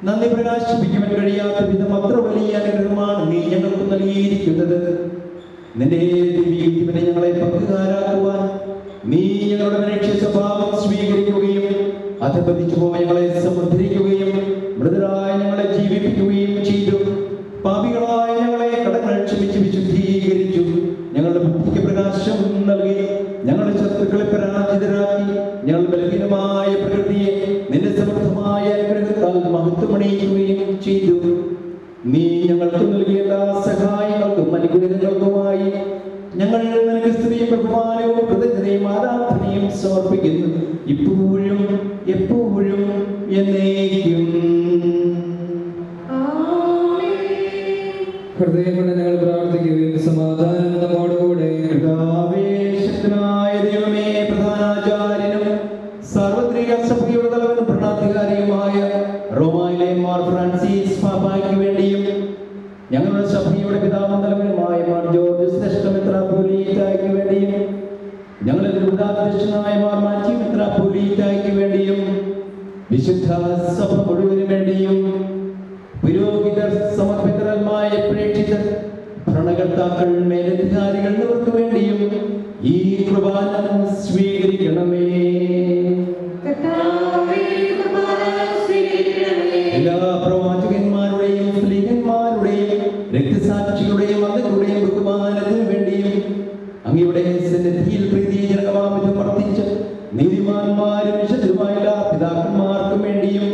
നന്ദി പ്രകാശിപ്പിക്കുവാൻ കഴിയാത്ത വിധം അത്ര വലിയ അനുഗ്രഹമാണ് നീ ഞങ്ങൾക്ക് നൽകിയിരിക്കുന്നത്. നിന്റെ ദിവ്യനെ ഞങ്ങളെ പങ്കുകാരാക്കുവാൻ നീ ഞങ്ങളുടെ മനുഷ്യ സ്വഭാവം സ്വീകരിക്കുകയും അധപതിച്ചു പോയ ഞങ്ങളെ സമൃദ്ധിക്കുകയും മൃതരായ ഞങ്ങളെ ജീവിപ്പിക്കുകയും ചെയ്തു. പാപികളായ ഞങ്ങളെ കടങ്ങൾ ക്ഷമിച്ച് വിശുദ്ധീകരിച്ചു. ഞങ്ങളുടെ ബുദ്ധിക്ക് പ്രകാശം നൽകി. ഞങ്ങളുടെ ശത്രുക്കളെ പരാജിതരാക്കി. ഞങ്ങൾ ബലഹീനമായ പ്രകൃതിയെ നിന്റെ സമൃദ്ധമായ അനുഗ്രഹത്താൽ മഹത്വമണിയിക്കുകയും ചെയ്തു. നീ ഞങ്ങൾക്ക് നൽകിയ എല്ലാ സഹായങ്ങൾക്കും അനുഗ്രഹങ്ങൾക്കുമായി ഞങ്ങൾ നിനക്ക് സ്തുതിയും ബഹുമാനവും കൃതജ്ഞതയും ആരാധനയും സമർപ്പിക്കുന്നു, ഇപ്പോഴും എപ്പോഴും എന്നേക്കും. ഹൃദയം കൊണ്ട് ഞങ്ങൾ പ്രാർത്ഥിക്കുകയും സമാധാനം നമ്മോടുകൂടെ. ശക്തനായ ദൈവമേ, പ്രധാനാചാര്യനും സാർവത്രിക സഭയുടെ തലവനും ഭരണാധികാരിയുമായ റോമായിലെ മാർ ഫ്രാൻസിസ് പാപ്പായ്ക്ക് വേണ്ടിയും ഞങ്ങളുടെ സഭയുടെ പിതാവും തലവനുമായ മാർ ജോർജ് ശ്രേഷ്ഠ മെത്രാപ്പോലീത്തായ്ക്ക് വേണ്ടിയും ഞങ്ങളുടെ ദ്രുതാധ്യക്ഷനായ മാർ മാത്യു മെത്രാപ്പോലീത്തായ്ക്ക് വേണ്ടിയും വിശുദ്ധ സഭ മുഴുവനും വേണ്ടിയും പുരോഹിതർ, സമർപ്പിതരന്മായ പ്രേക്ഷിതർ, ഭരണകർത്താക്കൾ, മേലധികാരികൾ എന്നിവർക്ക് വേണ്ടിയും ഈ കുർബാന സ്വീകരിക്കണമേ. എല്ലാ പ്രവാചകന്മാരുടെയും സ്ത്രീകന്മാരുടെയും രക്തസാക്ഷികളുടെയും മതങ്ങളുടെയും ബഹുമാനത്തിനു വേണ്ടിയും അങ്ങയുടെ സന്നിധിയിൽ പ്രീതിജനകമാവിധം വർദ്ധിച്ച് നീതിമാന്മാരും വിശുദ്ധരുമായ എല്ലാ പിതാക്കന്മാർക്കും വേണ്ടിയും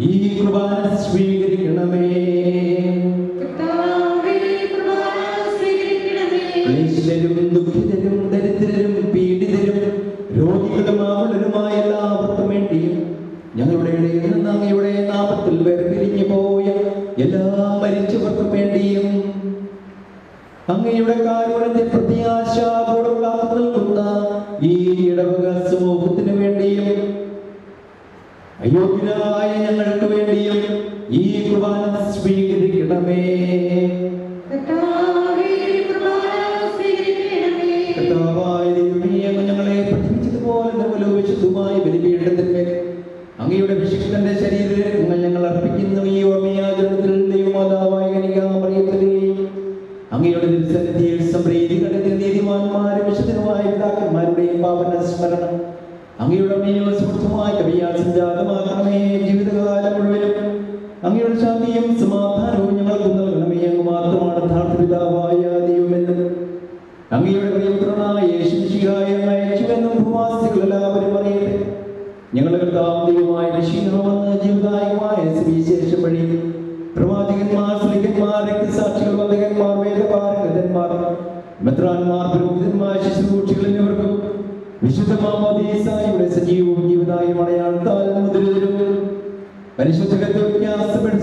ഈ കുർബാന സ്വീകരിക്കണമേ. ക്ലേശിതരും ദുഃഖിതരും ദരിദ്രരും പീഡിതരും രോഗികളും ആവുള്ളവരുമായ എല്ലാവർക്കും വേണ്ടിയും ഞങ്ങളുടെ ഇടയിൽ നിന്ന് അങ്ങയുടെ നാമത്തിൽ വേർപിരിഞ്ഞു പോയ എല്ലാ മരിച്ചവർക്കും വേണ്ടിയും അങ്ങയുടെ കാരുണ്യത്തെ പ്രത്യാശയോടെ കാത്തു നിൽക്കുന്ന ഈ ഇടവക സമൂഹത്തിന് വേണ്ടിയും അയോഗ്യരായ ഞങ്ങൾക്ക് വേണ്ടിയും ഈ കുർബാന സ്വീകരിക്കണമേ. കർത്താവായ ദൈവമേ, അങ്ങ് ഞങ്ങളെ പഠിപ്പിച്ചതുപോലെ നിർമ്മലവും വിശുദ്ധവുമായ ബലിപീഠത്തിന്മേൽ അങ്ങയുടെ വിശുദ്ധന്റെ ശരീരങ്ങൾ ഞങ്ങൾ അർപ്പിക്കുന്നു. ഈ ഓർമ്മയാചരണത്തിൽ ദൈവമാതാവായ കന്യകാമറിയത്തിന്റെയും അങ്ങയുടെ തിരുസന്നിധിയിൽ സംപ്രീതി കണ്ടെത്തിയ നീതിമാന്മാരും വിശുദ്ധരുമായ പിതാക്കന്മാരുടെയും പാവന സ്മരണം അങ്ങയുടെ സമൃദ്ധമായ കവിയാൽ സംജാതമാക്കണമേ. ജീവിതകാലം മുഴുവനും അങ്ങയുടെ ശാന്തിയും സമാധാനവും ഞങ്ങൾക്ക് നൽകണമേ. അങ്ങ് മാത്രമാണ് യഥാർത്ഥ പിതാവായ ദൈവമെന്നും അങ്ങയുടെ പ്രിയപുത്രനായ യേശുമിശിഹായെ അയച്ചുവെന്നും ഭൂവാസികൾ എല്ലാവരും അറിയട്ടെ. ഞങ്ങളുടെ കർത്താവ് ദൈവമായ വന്ന് ജീവദായകമായ സുവിശേഷം വഴി പ്രവാചകന്മാർ, സ്ത്രീകന്മാർ, രക്തസാക്ഷികൾ, വന്ദകന്മാർ, വേദപാരകന്മാർ, മെത്രാന്മാർ, പുരോഹിതന്മാർ, ശുശ്രൂഷികൾ എന്നിവർക്കും വിശുദ്ധ മാമോദീസായുടെ സജീവവും ജീവദായകമായ അടയാളത്താൽ മുദ്രിതരും പരിശുദ്ധ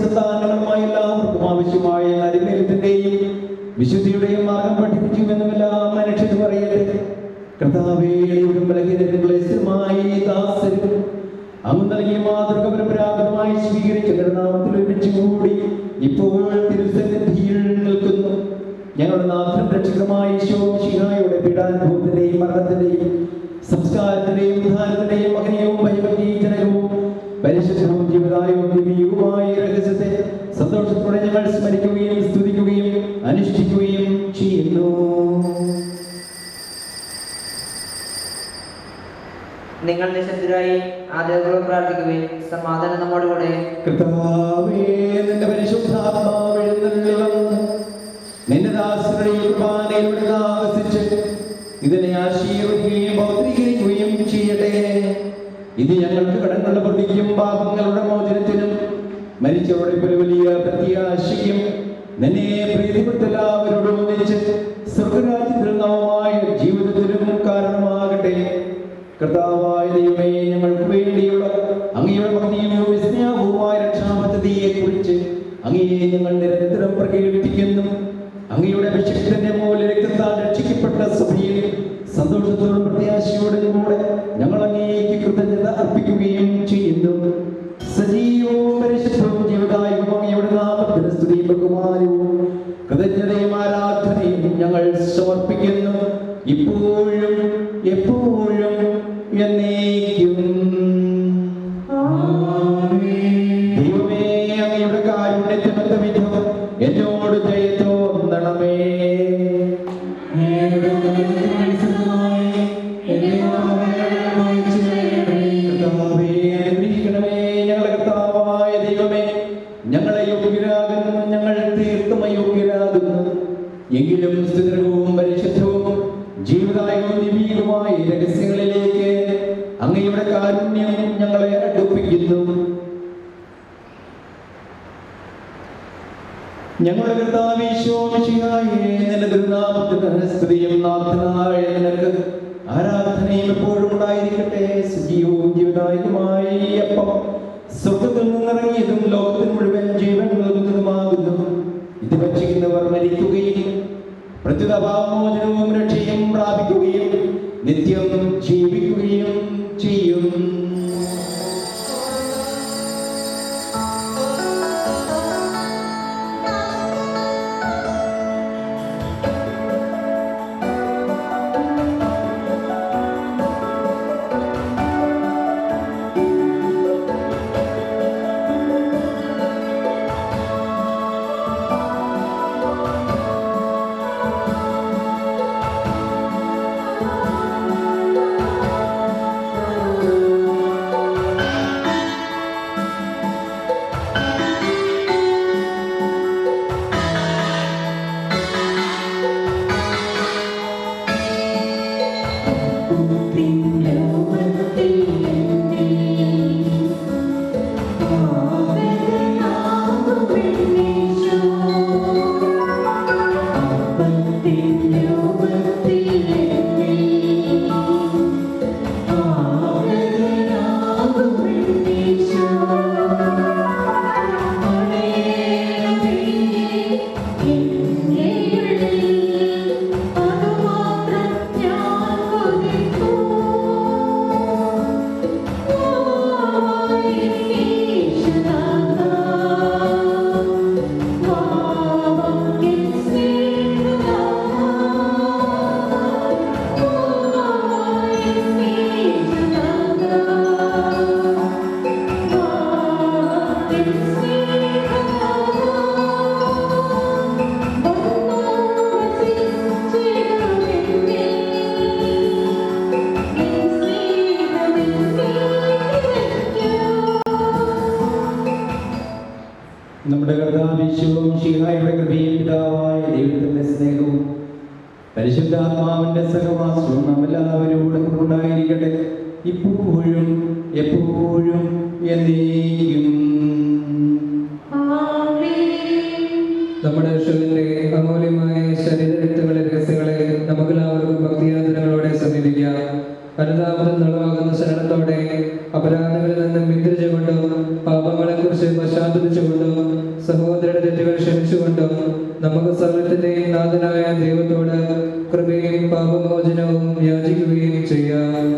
സന്താനങ്ങളുമായ എല്ലാവർക്കും ആവശ്യമായ നരിമേലത്തിന്റെയും വിശുദ്ധിയുടെയും മാർഗം പഠിപ്പിച്ചുവെന്നും എല്ലാം മനുഷ്യർ പറയട്ടെ. കർത്താവേ, ബലഹീനമായി ദാസരും അങ്ങ് നൽകിയ മാതൃക പരമ്പരാഗതമായി സ്വീകരിച്ച നാമത്തിൽ ഒരുമിച്ച് കൂടി ഇപ്പോൾ തിരുസന്നിധിയിൽ നിൽക്കുന്നു. ഞങ്ങളുടെ നാഥനും രക്ഷകമായ ഈശോമിശിഹായുടെ പീഡാനുഭവത്തിന്റെയും മരണത്തിന്റെയും സംസ്കാരത്തിന്റെയും ഉദ്ധാനത്തിന്റെയും മഹനീയവും ഭയഭക്തിജനകവും പരിശുദ്ധവും ജീവദായകവും ദിവ്യവുമായ രഹസ്യത്തെ സന്തോഷത്തോടെ ഞങ്ങൾ സ്മരിക്കുകയും സ്തുതിക്കുകയും അനുഷ്ഠിക്കുകയും ചെയ്യുന്നു. നിങ്ങൾ നിശബ്ദരായി ആദരപൂർവ്വം പ്രാർത്ഥിക്കുകയും സമാധാനം നമ്മോടുകൂടെ. കർത്താവേ, നിന്റെ പരിശുദ്ധാത്മാവ് എഴുന്നള്ളി വന്ന് നിന്റെ ദാസരുടെ കുർബാനയിലൂടെ ആവസിച്ച് ഇതിനെ ആശീർവദിക്കുകയും പൗത്രീകരിക്കുകയും ചെയ്യട്ടെ. ഇത് ഞങ്ങൾക്ക് കടങ്ങളുടെ പ്രതിക്കും പാപങ്ങളുടെ മോചനത്തിനും മരിച്ചവരുടെ പോലെ വലിയ പ്രത്യാശയ്ക്കും നിന്നെ പ്രീതിപ്പെടുത്തലാവരോടും ഒന്നിച്ച് സ്വർഗരാജ്യത്തിൽ നവമായ ജീവിതത്തിലും കാരണമാകട്ടെ. കർത്താവായ ദൈവമേ, ഞങ്ങൾക്ക് വേണ്ടിയുള്ള അങ്ങയുടെ ഭക്തിയും വിസ്മയവുമായ രക്ഷാപദ്ധതിയെ കുറിച്ച് അങ്ങയെ ഞങ്ങൾ നിരന്തരം പ്രകീർത്തിക്കുന്നു. അങ്ങയുടെ അഭിഷിക്തന്റെ മൂലം രക്തത്താൽ രക്ഷിക്കപ്പെട്ട സഭയിൽ സന്തോഷത്തോടും പ്രത്യാശയോടും കൂടെ ഞങ്ങൾ അങ്ങേക്ക് കൃതജ്ഞത അർപ്പിക്കുകയും ചെയ്യുന്നു. സജീവവും പരിശുദ്ധവും ജീവദായകവും അങ്ങയുടെ നാമത്തിന് സ്തുതിയും ബഹുമാനവും കൃതജ്ഞതയും ആരാധനയും ഞങ്ങൾ സമർപ്പിക്കുന്നു, ഇപ്പോഴും എപ്പോഴും എന്നേക്കും. ദൈവമേ, അങ്ങയുടെ കാരുണ്യത്തിനൊത്ത വിധം എന്നോട് ദയ തോന്നണമേ. ഞങ്ങളെ കർത്താവായ ദൈവമേ, ഞങ്ങളെ യോഗ്യരാകുന്നു, ഞങ്ങൾ തീർത്തും അയോഗ്യരാകുന്നു. എങ്കിലും സുദൃഢവും പരിശുദ്ധവും ജീവദായകവും ദിവ്യവുമായ രഹസ്യങ്ങളിലേക്ക് അങ്ങയുടെ കാരുണ്യം ഞങ്ങളെ അടുപ്പിക്കുന്നു. ഞങ്ങളുടെ കർത്താവേ മിശിഹായേ, നിന്റെ തിരുനാമത്തിന് സ്തുതിയും നാഥനായ നിനക്ക് ആരാധനയും എപ്പോഴും ഉണ്ടായിരിക്കട്ടെ. സജീവവും ജീവദായകമായ ഈ അപ്പം സ്വർഗ്ഗത്തിൽ നിന്നിറങ്ങിയതും ലോകത്തിന് മുഴുവൻ ജീവൻ നൽകുന്നതുമാകുന്നു. ഇത് ഭക്ഷിക്കുന്നവർ മരിക്കുകയും പ്രത്യുത പാപമോചനവും രക്ഷയും പ്രാപിക്കുകയും നിത്യം ജീവിക്കുകയും ചെയ്യും. നമ്മുടെ കർത്താവിശ്വവും ശിഹായുടെ കൃപയും പിതാവായ ദൈവത്തിന്റെ സ്നേഹവും പരിശുദ്ധാത്മാവിന്റെ സഹവാസവും നമ്മെല്ലാവരോടും ഉണ്ടായിരിക്കട്ടെ, ഇപ്പോഴും എപ്പോഴും എന്നേക്കും. നമ്മുടെ യേശുവിന്റെ അമൂല്യമായ ശരീരരക്തങ്ങളുടെ രഹസ്യങ്ങളെ നമുക്കെല്ലാവർക്കും ഭക്തിയാദരങ്ങളോടെ സമീപിക്കാം. അനുതാപനം നളവാകുന്ന ശരണത്തോടെ അപരാധങ്ങളിൽ നിന്നും പിന്തിരിച്ചുകൊണ്ടും പാപങ്ങളെക്കുറിച്ച് പശ്ചാത്തപിച്ചുകൊണ്ടും സഹോദരരുടെ തെറ്റുകൾ ക്ഷമിച്ചുകൊണ്ടും നമുക്ക് സർവ്വത്തിന്റെയും നാഥനായ ദൈവത്തോട് കൃപയും പാപമോചനവും യാചിക്കുകയും ചെയ്യാം.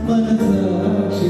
മനസാക്ഷി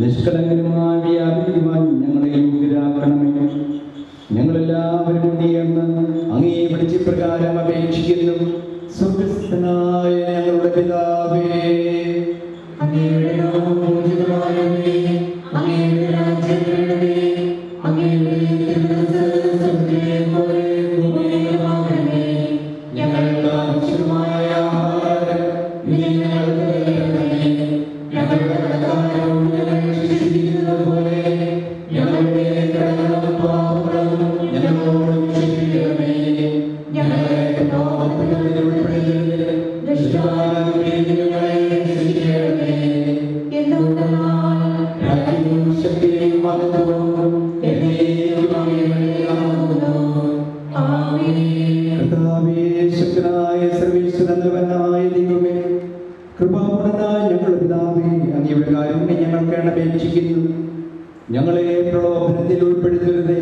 നിഷ്കളങ്കരമായി വ്യാപിക്കുവാൻ ഞങ്ങളെ യോഗ്യരാക്കണമേ. ഞങ്ങളെല്ലാവരും നീയെന്ന് അങ്ങേ വിളിച്ച പ്രകാരം അപേക്ഷിക്കുന്നു. സ്വർഗ്ഗസ്ഥനായ ഞങ്ങളുടെ പിതാവേ, അങ്ങയുടെ നാമം പൂജിതമാകണമേ. അങ്ങയുടെ രാജ്യം വരണമേ. അങ്ങയുടെ തിരുമനസ്സ് സ്വർഗ്ഗത്തിലെ പോലെ ഭൂമിയിലുമാകണമേ. ഞങ്ങൾക്ക് ആവശ്യമായ ആഹാരം ഇന്ന് ഞങ്ങൾക്ക് തരണമേ. ഞങ്ങളുടെ കടക്കാരോട് ഞങ്ങൾ ക്ഷമിച്ചിരിക്കുന്നത് പോലെ ഞങ്ങളുടെ കടങ്ങളും പാപങ്ങളും ഞങ്ങളോട് ക്ഷമിക്കണമേ. ഞങ്ങളെ പാപത്തിൽ ഉൾപ്പെടുത്തരുത്. ദുഷ്ടാരൂപിയിൽ ഞങ്ങളെ രക്ഷിക്കണമേ. എന്തുകൊണ്ടെന്നാൽ രാജ്യവും ശക്തിയും മഹത്വവും എന്നേക്കും അങ്ങയുടേതാകുന്നു. ആമേൻ. കർത്താവേ, ശക്തനായ സർവ്വേശ്വരനായ ദൈവമേ, കൃപാപൂർണനായ ഞങ്ങളുടെ പിതാവേ, അങ്ങയുടെ കാരുണ്യം ഞങ്ങൾക്ക് അപേക്ഷിക്കുന്നു. ഞങ്ങളെ പ്രലോഭനത്തിൽ ഉൾപ്പെടുത്തരുതേ.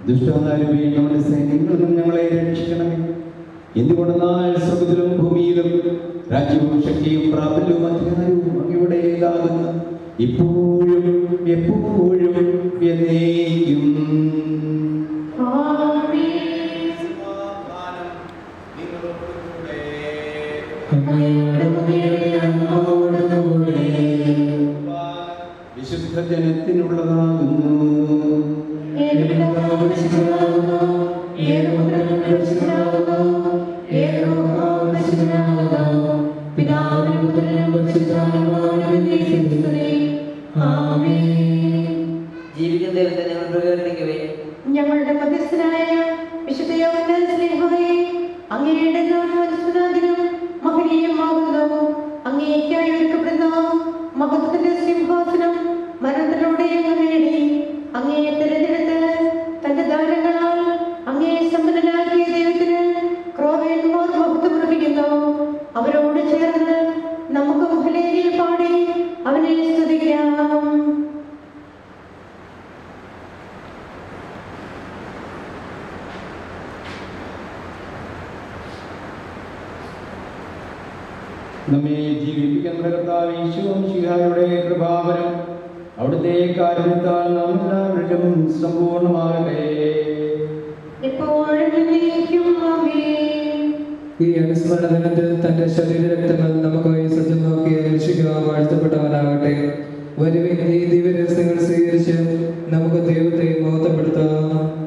ദുഷ്ടാരൂപിയിൽ ഞങ്ങളുടെ സൈന്യങ്ങളിൽ നിന്നും ഞങ്ങളെ രക്ഷിക്കണമേ. എന്തുകൊണ്ടെന്നാൽ സ്വർഗ്ഗത്തിലും ഭൂമിയിലും രാജ്യവും ശക്തിയും പ്രാബല്യവും അധികാരവും അങ്ങയുടേതാകുന്നു, ഇപ്പോഴും എപ്പോഴും എന്നേക്കും. വിശുദ്ധ ജനത്തിനുള്ളതാകുന്നു. ജീവിക്കുന്ന ദൈവത്തെ ഞങ്ങൾ പ്രകീർത്തിക്കുവേ. ഞങ്ങളുടെ മധ്യസ്ഥനായ വിശുദ്ധ യോഹന്നാൻ സ്ലീഹായേ, അങ്ങയുടെ നാമസ്മരണാദിനം മഹനീയമാകുന്നു. അങ്ങേയ്ക്കായി ഒരുക്കപ്പെടുന്ന മഹത്വത്തിന്റെ സിംഹാസനം മരണത്തിലൂടെ അങ്ങ് നേടി. അങ്ങയെ തിരഞ്ഞെടുത്ത് തന്റെ ദാനങ്ങളാൽ അങ്ങയെ സമ്പന്നനാക്കിയ ദൈവത്തിന് ക്രോവേന്മാർ മഹത്വമർപ്പിക്കുന്നു. അവരോട് ചേർന്ന് നമുക്ക് ഹല്ലേലൂയ പാടി അവനെ സ്തുതിക്കാം. നമ്മെ ജീവിപ്പിക്കുന്ന കർത്താവ് ഈശോമിശിഹായുടെ കൃപാവരം അവിടുത്തെ കാരുണ്യത്താൽ നാം എല്ലാവരിലും സമ്പൂർണ്ണമാകട്ടെ. എപ്പോഴും എന്നേക്കും ആമേൻ. ഈ അനുസ്മരണ ദിനത്തിൽ തന്റെ ശരീരരക്തങ്ങൾ നമുക്കായി സജ്ജമാക്കിയ രക്ഷിക്കുക വാഴ്ത്തപ്പെട്ടവനാകട്ടെ. വരുവിൻ, ഈ ദിവ്യരഹസ്യങ്ങൾ സ്വീകരിച്ച് നമുക്ക് ദൈവത്തെ മഹത്വപ്പെടുത്താം. ആമേൻ.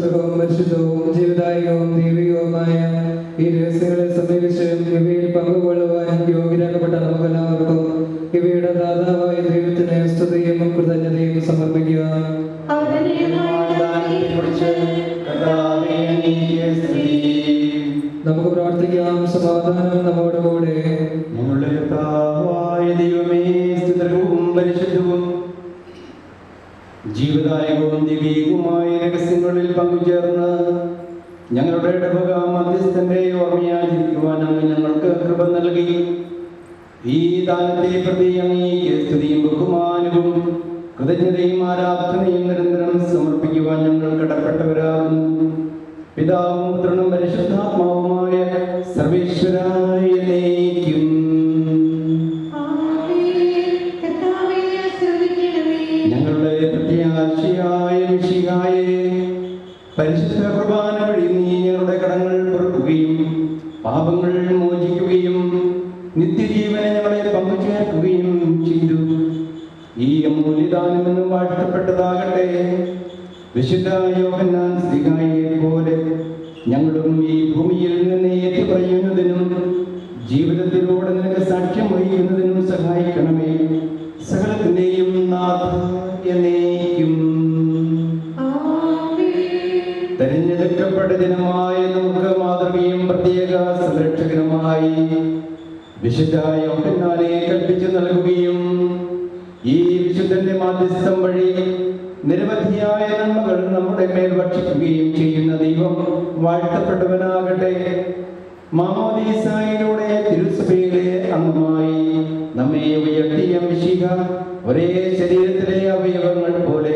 സുരഭവും പരിശുദ്ധവും ജീവദായകവും ദൈവികവുമായ ഈ രഹസ്യങ്ങളെ സമീപിച്ച് ഇവയിൽ പങ്കുകൊള്ളുവാൻ യോഗ്യരാക്കപ്പെട്ട നമുക്കെല്ലാവർക്കും ഇവയുടെ ദാതാവായ ദൈവത്തിന് സ്തുതിയും കൃതജ്ഞതയും സമർപ്പിക്കുക. നമുക്ക് പ്രാർത്ഥിക്കാം. സമാധാനം നമ്മോടുകൂടെ. ഞങ്ങളുടെ കർത്താവായ ദൈവമേ, സ്തുതിയും പരിശുദ്ധവും ജീവദായകവും ദിവ്യവുമായ രഹസ്യങ്ങളിൽ പങ്കുചേർന്ന് ഞങ്ങളുടെ ഇടവക മധ്യസ്ഥന്റെ ഓർമ്മയാചരിക്കുവാൻ അങ്ങ് ഞങ്ങൾക്ക് കൃപ നൽകി. ഈ ദാനത്തെ പ്രതി അങ്ങേക്ക് സ്തുതിയും ബഹുമാനവും കൃതജ്ഞതയും ആരാധനയും നിരന്തരം സമർപ്പിക്കുവാൻ ഞങ്ങൾ കടപ്പെട്ടവരാകുന്നു. പിതാവും പുത്രനും പരിശുദ്ധാത്മാവുമായ സർവേശ്വരായേക്കും. ഞങ്ങളുടെ പ്രത്യാശയായ മിശിഹായേ, പരിശുദ്ധ കുർബാന വഴി നീ ഞങ്ങളുടെ കടങ്ങൾ പൊറുക്കുകയും പാപങ്ങൾ മോചിക്കുകയും നിത്യജീവനെ ഞങ്ങളെ പങ്കുചേർക്കുകയും ചെയ്തു. ഈ അമൂല്യദാനമെന്നും വാഴ്ത്തപ്പെട്ടതാകട്ടെ. വിശുദ്ധ യോഹന്നാൻ ശ്ലീഹായെ പോലെ ഞങ്ങളും ഈ ഭൂമിയിൽ നിന്ന് ഏറ്റുപറയുന്നതിനും ജീവിതത്തിലൂടെ നിനക്ക് സാക്ഷ്യം വഹിക്കുന്നതിനും സഹായിക്കണമേ. സകലത്തിന്റെയും നാഥ എന്നേക്കും. തെരഞ്ഞെടുക്കപ്പെട്ട ജനമായ നമുക്ക് മാതൃകയും പ്രത്യേക സംരക്ഷകനുമായി വിശുദ്ധ യോഹന്നാനെ കൽപ്പിച്ചു നൽകുകയും ഈ വിശുദ്ധന്റെ മാധ്യസ്ഥം വഴി നിരവധിയായ നന്മകൾ നമ്മുടെ മേൽ ഭക്ഷിക്കുകയും ചെയ്യുന്ന ദൈവം വാഴ്ത്തപ്പെട്ടവനാകട്ടെ. മാമോദീസായിലൂടെ തിരുസഭയിലെ അംഗമായി നമ്മെ ഉയർത്തിയ മിശിഹ ഒരേ ശരീരത്തിലെ അവയവങ്ങൾ പോലെ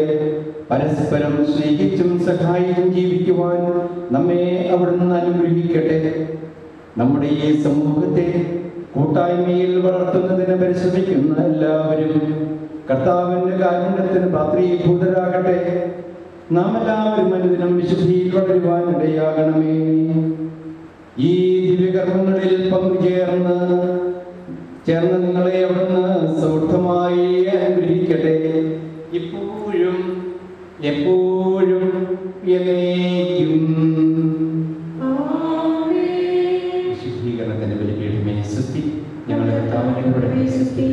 പരസ്പരം സ്നേഹിച്ചും സഹായിച്ചും ജീവിക്കുവാൻ നമ്മെ അവിടുന്ന് അനുഗ്രഹിക്കട്ടെ. നമ്മുടെ ഈ സമൂഹത്തെ കൂട്ടായ്മയിൽ വളർത്തുന്നതിന് പരിശ്രമിക്കുന്ന എല്ലാവരും കർത്താവിന്റെ കാരുണ്യത്തിന് പാത്രീഭൂതരാകട്ടെ. നാം എല്ലാവരും അനുദിനം വിശുദ്ധിയിൽ വളരുവാൻ ഇടയാകണമേ. ഈ ദിവ്യകർമ്മങ്ങളിൽ പങ്കുചേർന്ന് നിങ്ങളെ അവിടുന്ന് സമൃദ്ധമായി അനുഗ്രഹിക്കട്ടെ. ഇപ്പോഴും എപ്പോഴും എന്നേക്കും. വിശുദ്ധീകരണത്തിന്റെ ബലിപീഠമേ സ്തുതി. ഞങ്ങളുടെ കർത്താവിന്റെ കൂടെ സ്തുതി.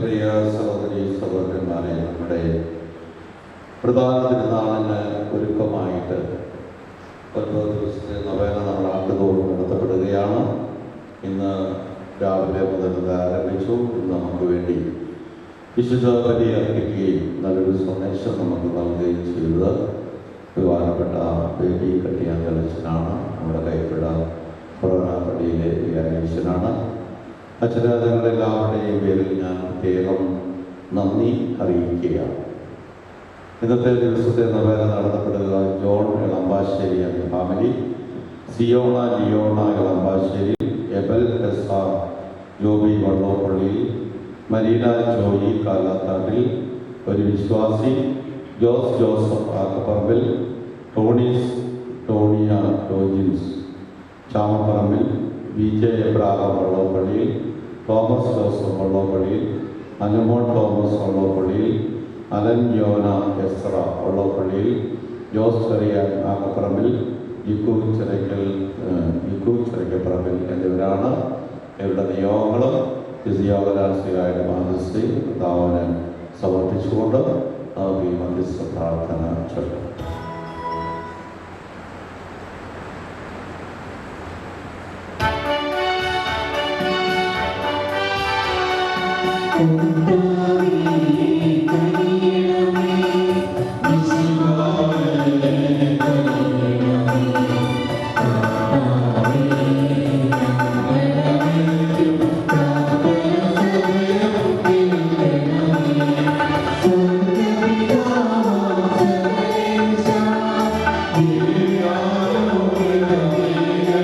പ്രിയ സഹോദരി സഹോദരന്മാരെ, നമ്മുടെ പ്രധാന തിരുനാളിന് ഒരുക്കമായിട്ട് 9 ദിവസത്തെ നൊവേന നമ്മൾ ആണ്ടുതോറും നടത്തപ്പെടുകയാണ്. ഇന്ന് രാവിലെ മുതൽ ഇത് ആരംഭിച്ചു. ഇന്ന് നമുക്ക് വേണ്ടി വിശുദ്ധ ബലി അർപ്പിക്കുകയും നല്ലൊരു സന്ദേശം നമുക്ക് നൽകുകയും ചെയ്തത് ബഹുമാനപ്പെട്ട ബേബി കട്ടിയാങ്കലച്ചനാണ്. നമ്മുടെ കൈപ്പിഴ കൊറോണ പള്ളിയിലെ വികാരിയച്ഛനാണ്. അച്ഛനാഥങ്ങളെല്ലാവരുടെയും പേരിൽ ഞാൻ പ്രത്യേകം നന്ദി അറിയിക്കുകയാണ്. ഇന്നത്തെ ദിവസത്തെ നൊവേന നടത്തപ്പെടുക ജോൺ എളമ്പാശ്ശേരി എന്ന family, Siona Leona Elampassery, Abel S R Joby Vallopallyil, Marina Joy Kalathattil, ഒരു വിശ്വാസി ജോസ് ജോസഫ് ആക്കപ്പറമ്പിൽ, ടോണിയ ടോജിൻസ് ചാമപ്പറമ്പിൽ, വി ജെ എബ്രാഹാം വള്ളോപ്പള്ളിയിൽ, തോമസ് ജോസഫ് വള്ളോപ്പള്ളിയിൽ, അനുമോൾ തോമസ് വള്ളോപ്പള്ളിയിൽ, അലൻ യോന എസ്ര വള്ളോപ്പള്ളിയിൽ, ജോസ് ചെറിയാൻ ആക്കപ്പറമ്പിൽ, ജിക്കു ചെറിക്കപ്പറമ്പിൽ എന്നിവരാണ്. ഇവരുടെ നിയോഗങ്ങളും യോഗരാശിയായുടെ മാധ്യസ്ഥയും കർത്താവിന് സമർപ്പിച്ചുകൊണ്ട് നമുക്ക് ഈ മധ്യസ്ഥ പ്രാർത്ഥന ചൊല്ലാം. Yeah.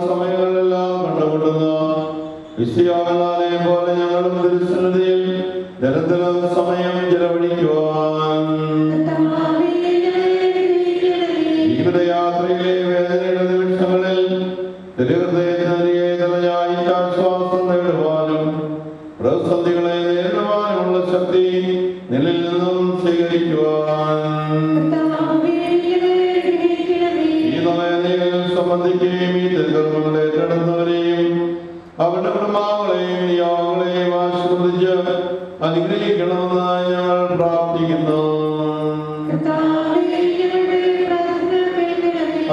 സമയങ്ങളിലെല്ലാം വിശ്വയാകുന്നാലെ പോലെ ഞങ്ങളും തിരുസന്നിധിയിൽ നിരന്തരം സമയം ചെലവഴിക്കുവാൻ ജീവിതയാത്രയിലെ വേദനയുടെ നിമിഷങ്ങളിൽ തിരുഹൃദയത്തിനരികെ തലയായിട്ട് ആശ്വാസം നേടുവാനും പ്രതിസന്ധികളെ നേരിടുവാനുമുള്ള ശക്തി നിന്നിൽ നിന്നും സ്വീകരിക്കുവാൻ ഈ നയനയിൽ സംബന്ധിക്കുകയും ഈ തിരുകർമ്മങ്ങളെ ഏറ്റെടുത്തവരെയും അവരുടെ കുടുംബാംഗങ്ങളെയും നിയോഗങ്ങളെയും ആശീർവദിച്ച് അനുഗ്രഹിക്കണമെന്നായി ഞങ്ങൾ പ്രാർത്ഥിക്കുന്നു.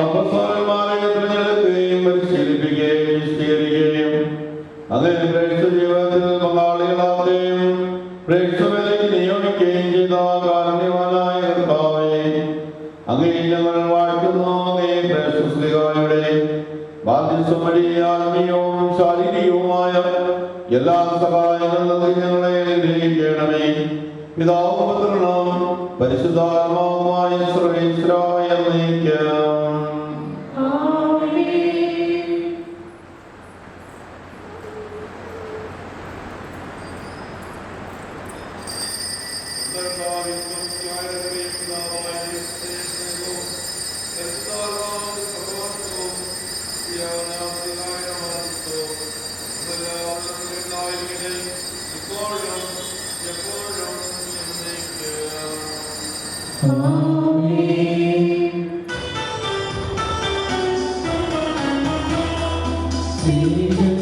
അപ്പസ്തലന്മാരെ തിരഞ്ഞെടുക്കുകയും പരിശീലിപ്പിക്കുകയും വിശദീകരിക്കുകയും അതേ പ്രേക്ഷ ജീവിതത്തിൽ പങ്കാളികളാവുകയും പ്രേക്ഷകലേക്ക് നിയോഗിക്കുകയും ചെയ്ത കാരുണ്യവാനായ കർത്താവേ, അങ്ങേ ഞങ്ങൾ വാഴ്ത്തുന്നു. അങ്ങേ പ്രേക്ഷകരുടെ ബാധ്യസ്ഥം വഴി ആത്മീയവും ശാരീരികവുമായ എല്ലാ സഹായങ്ങളും ഞങ്ങളെ അനുഗ്രഹിക്കണമേ. പിതാവും പുത്രനും പരിശുദ്ധാത്മാവുമായ സർവേശ്വരായ എന്നേക്കും. Amen.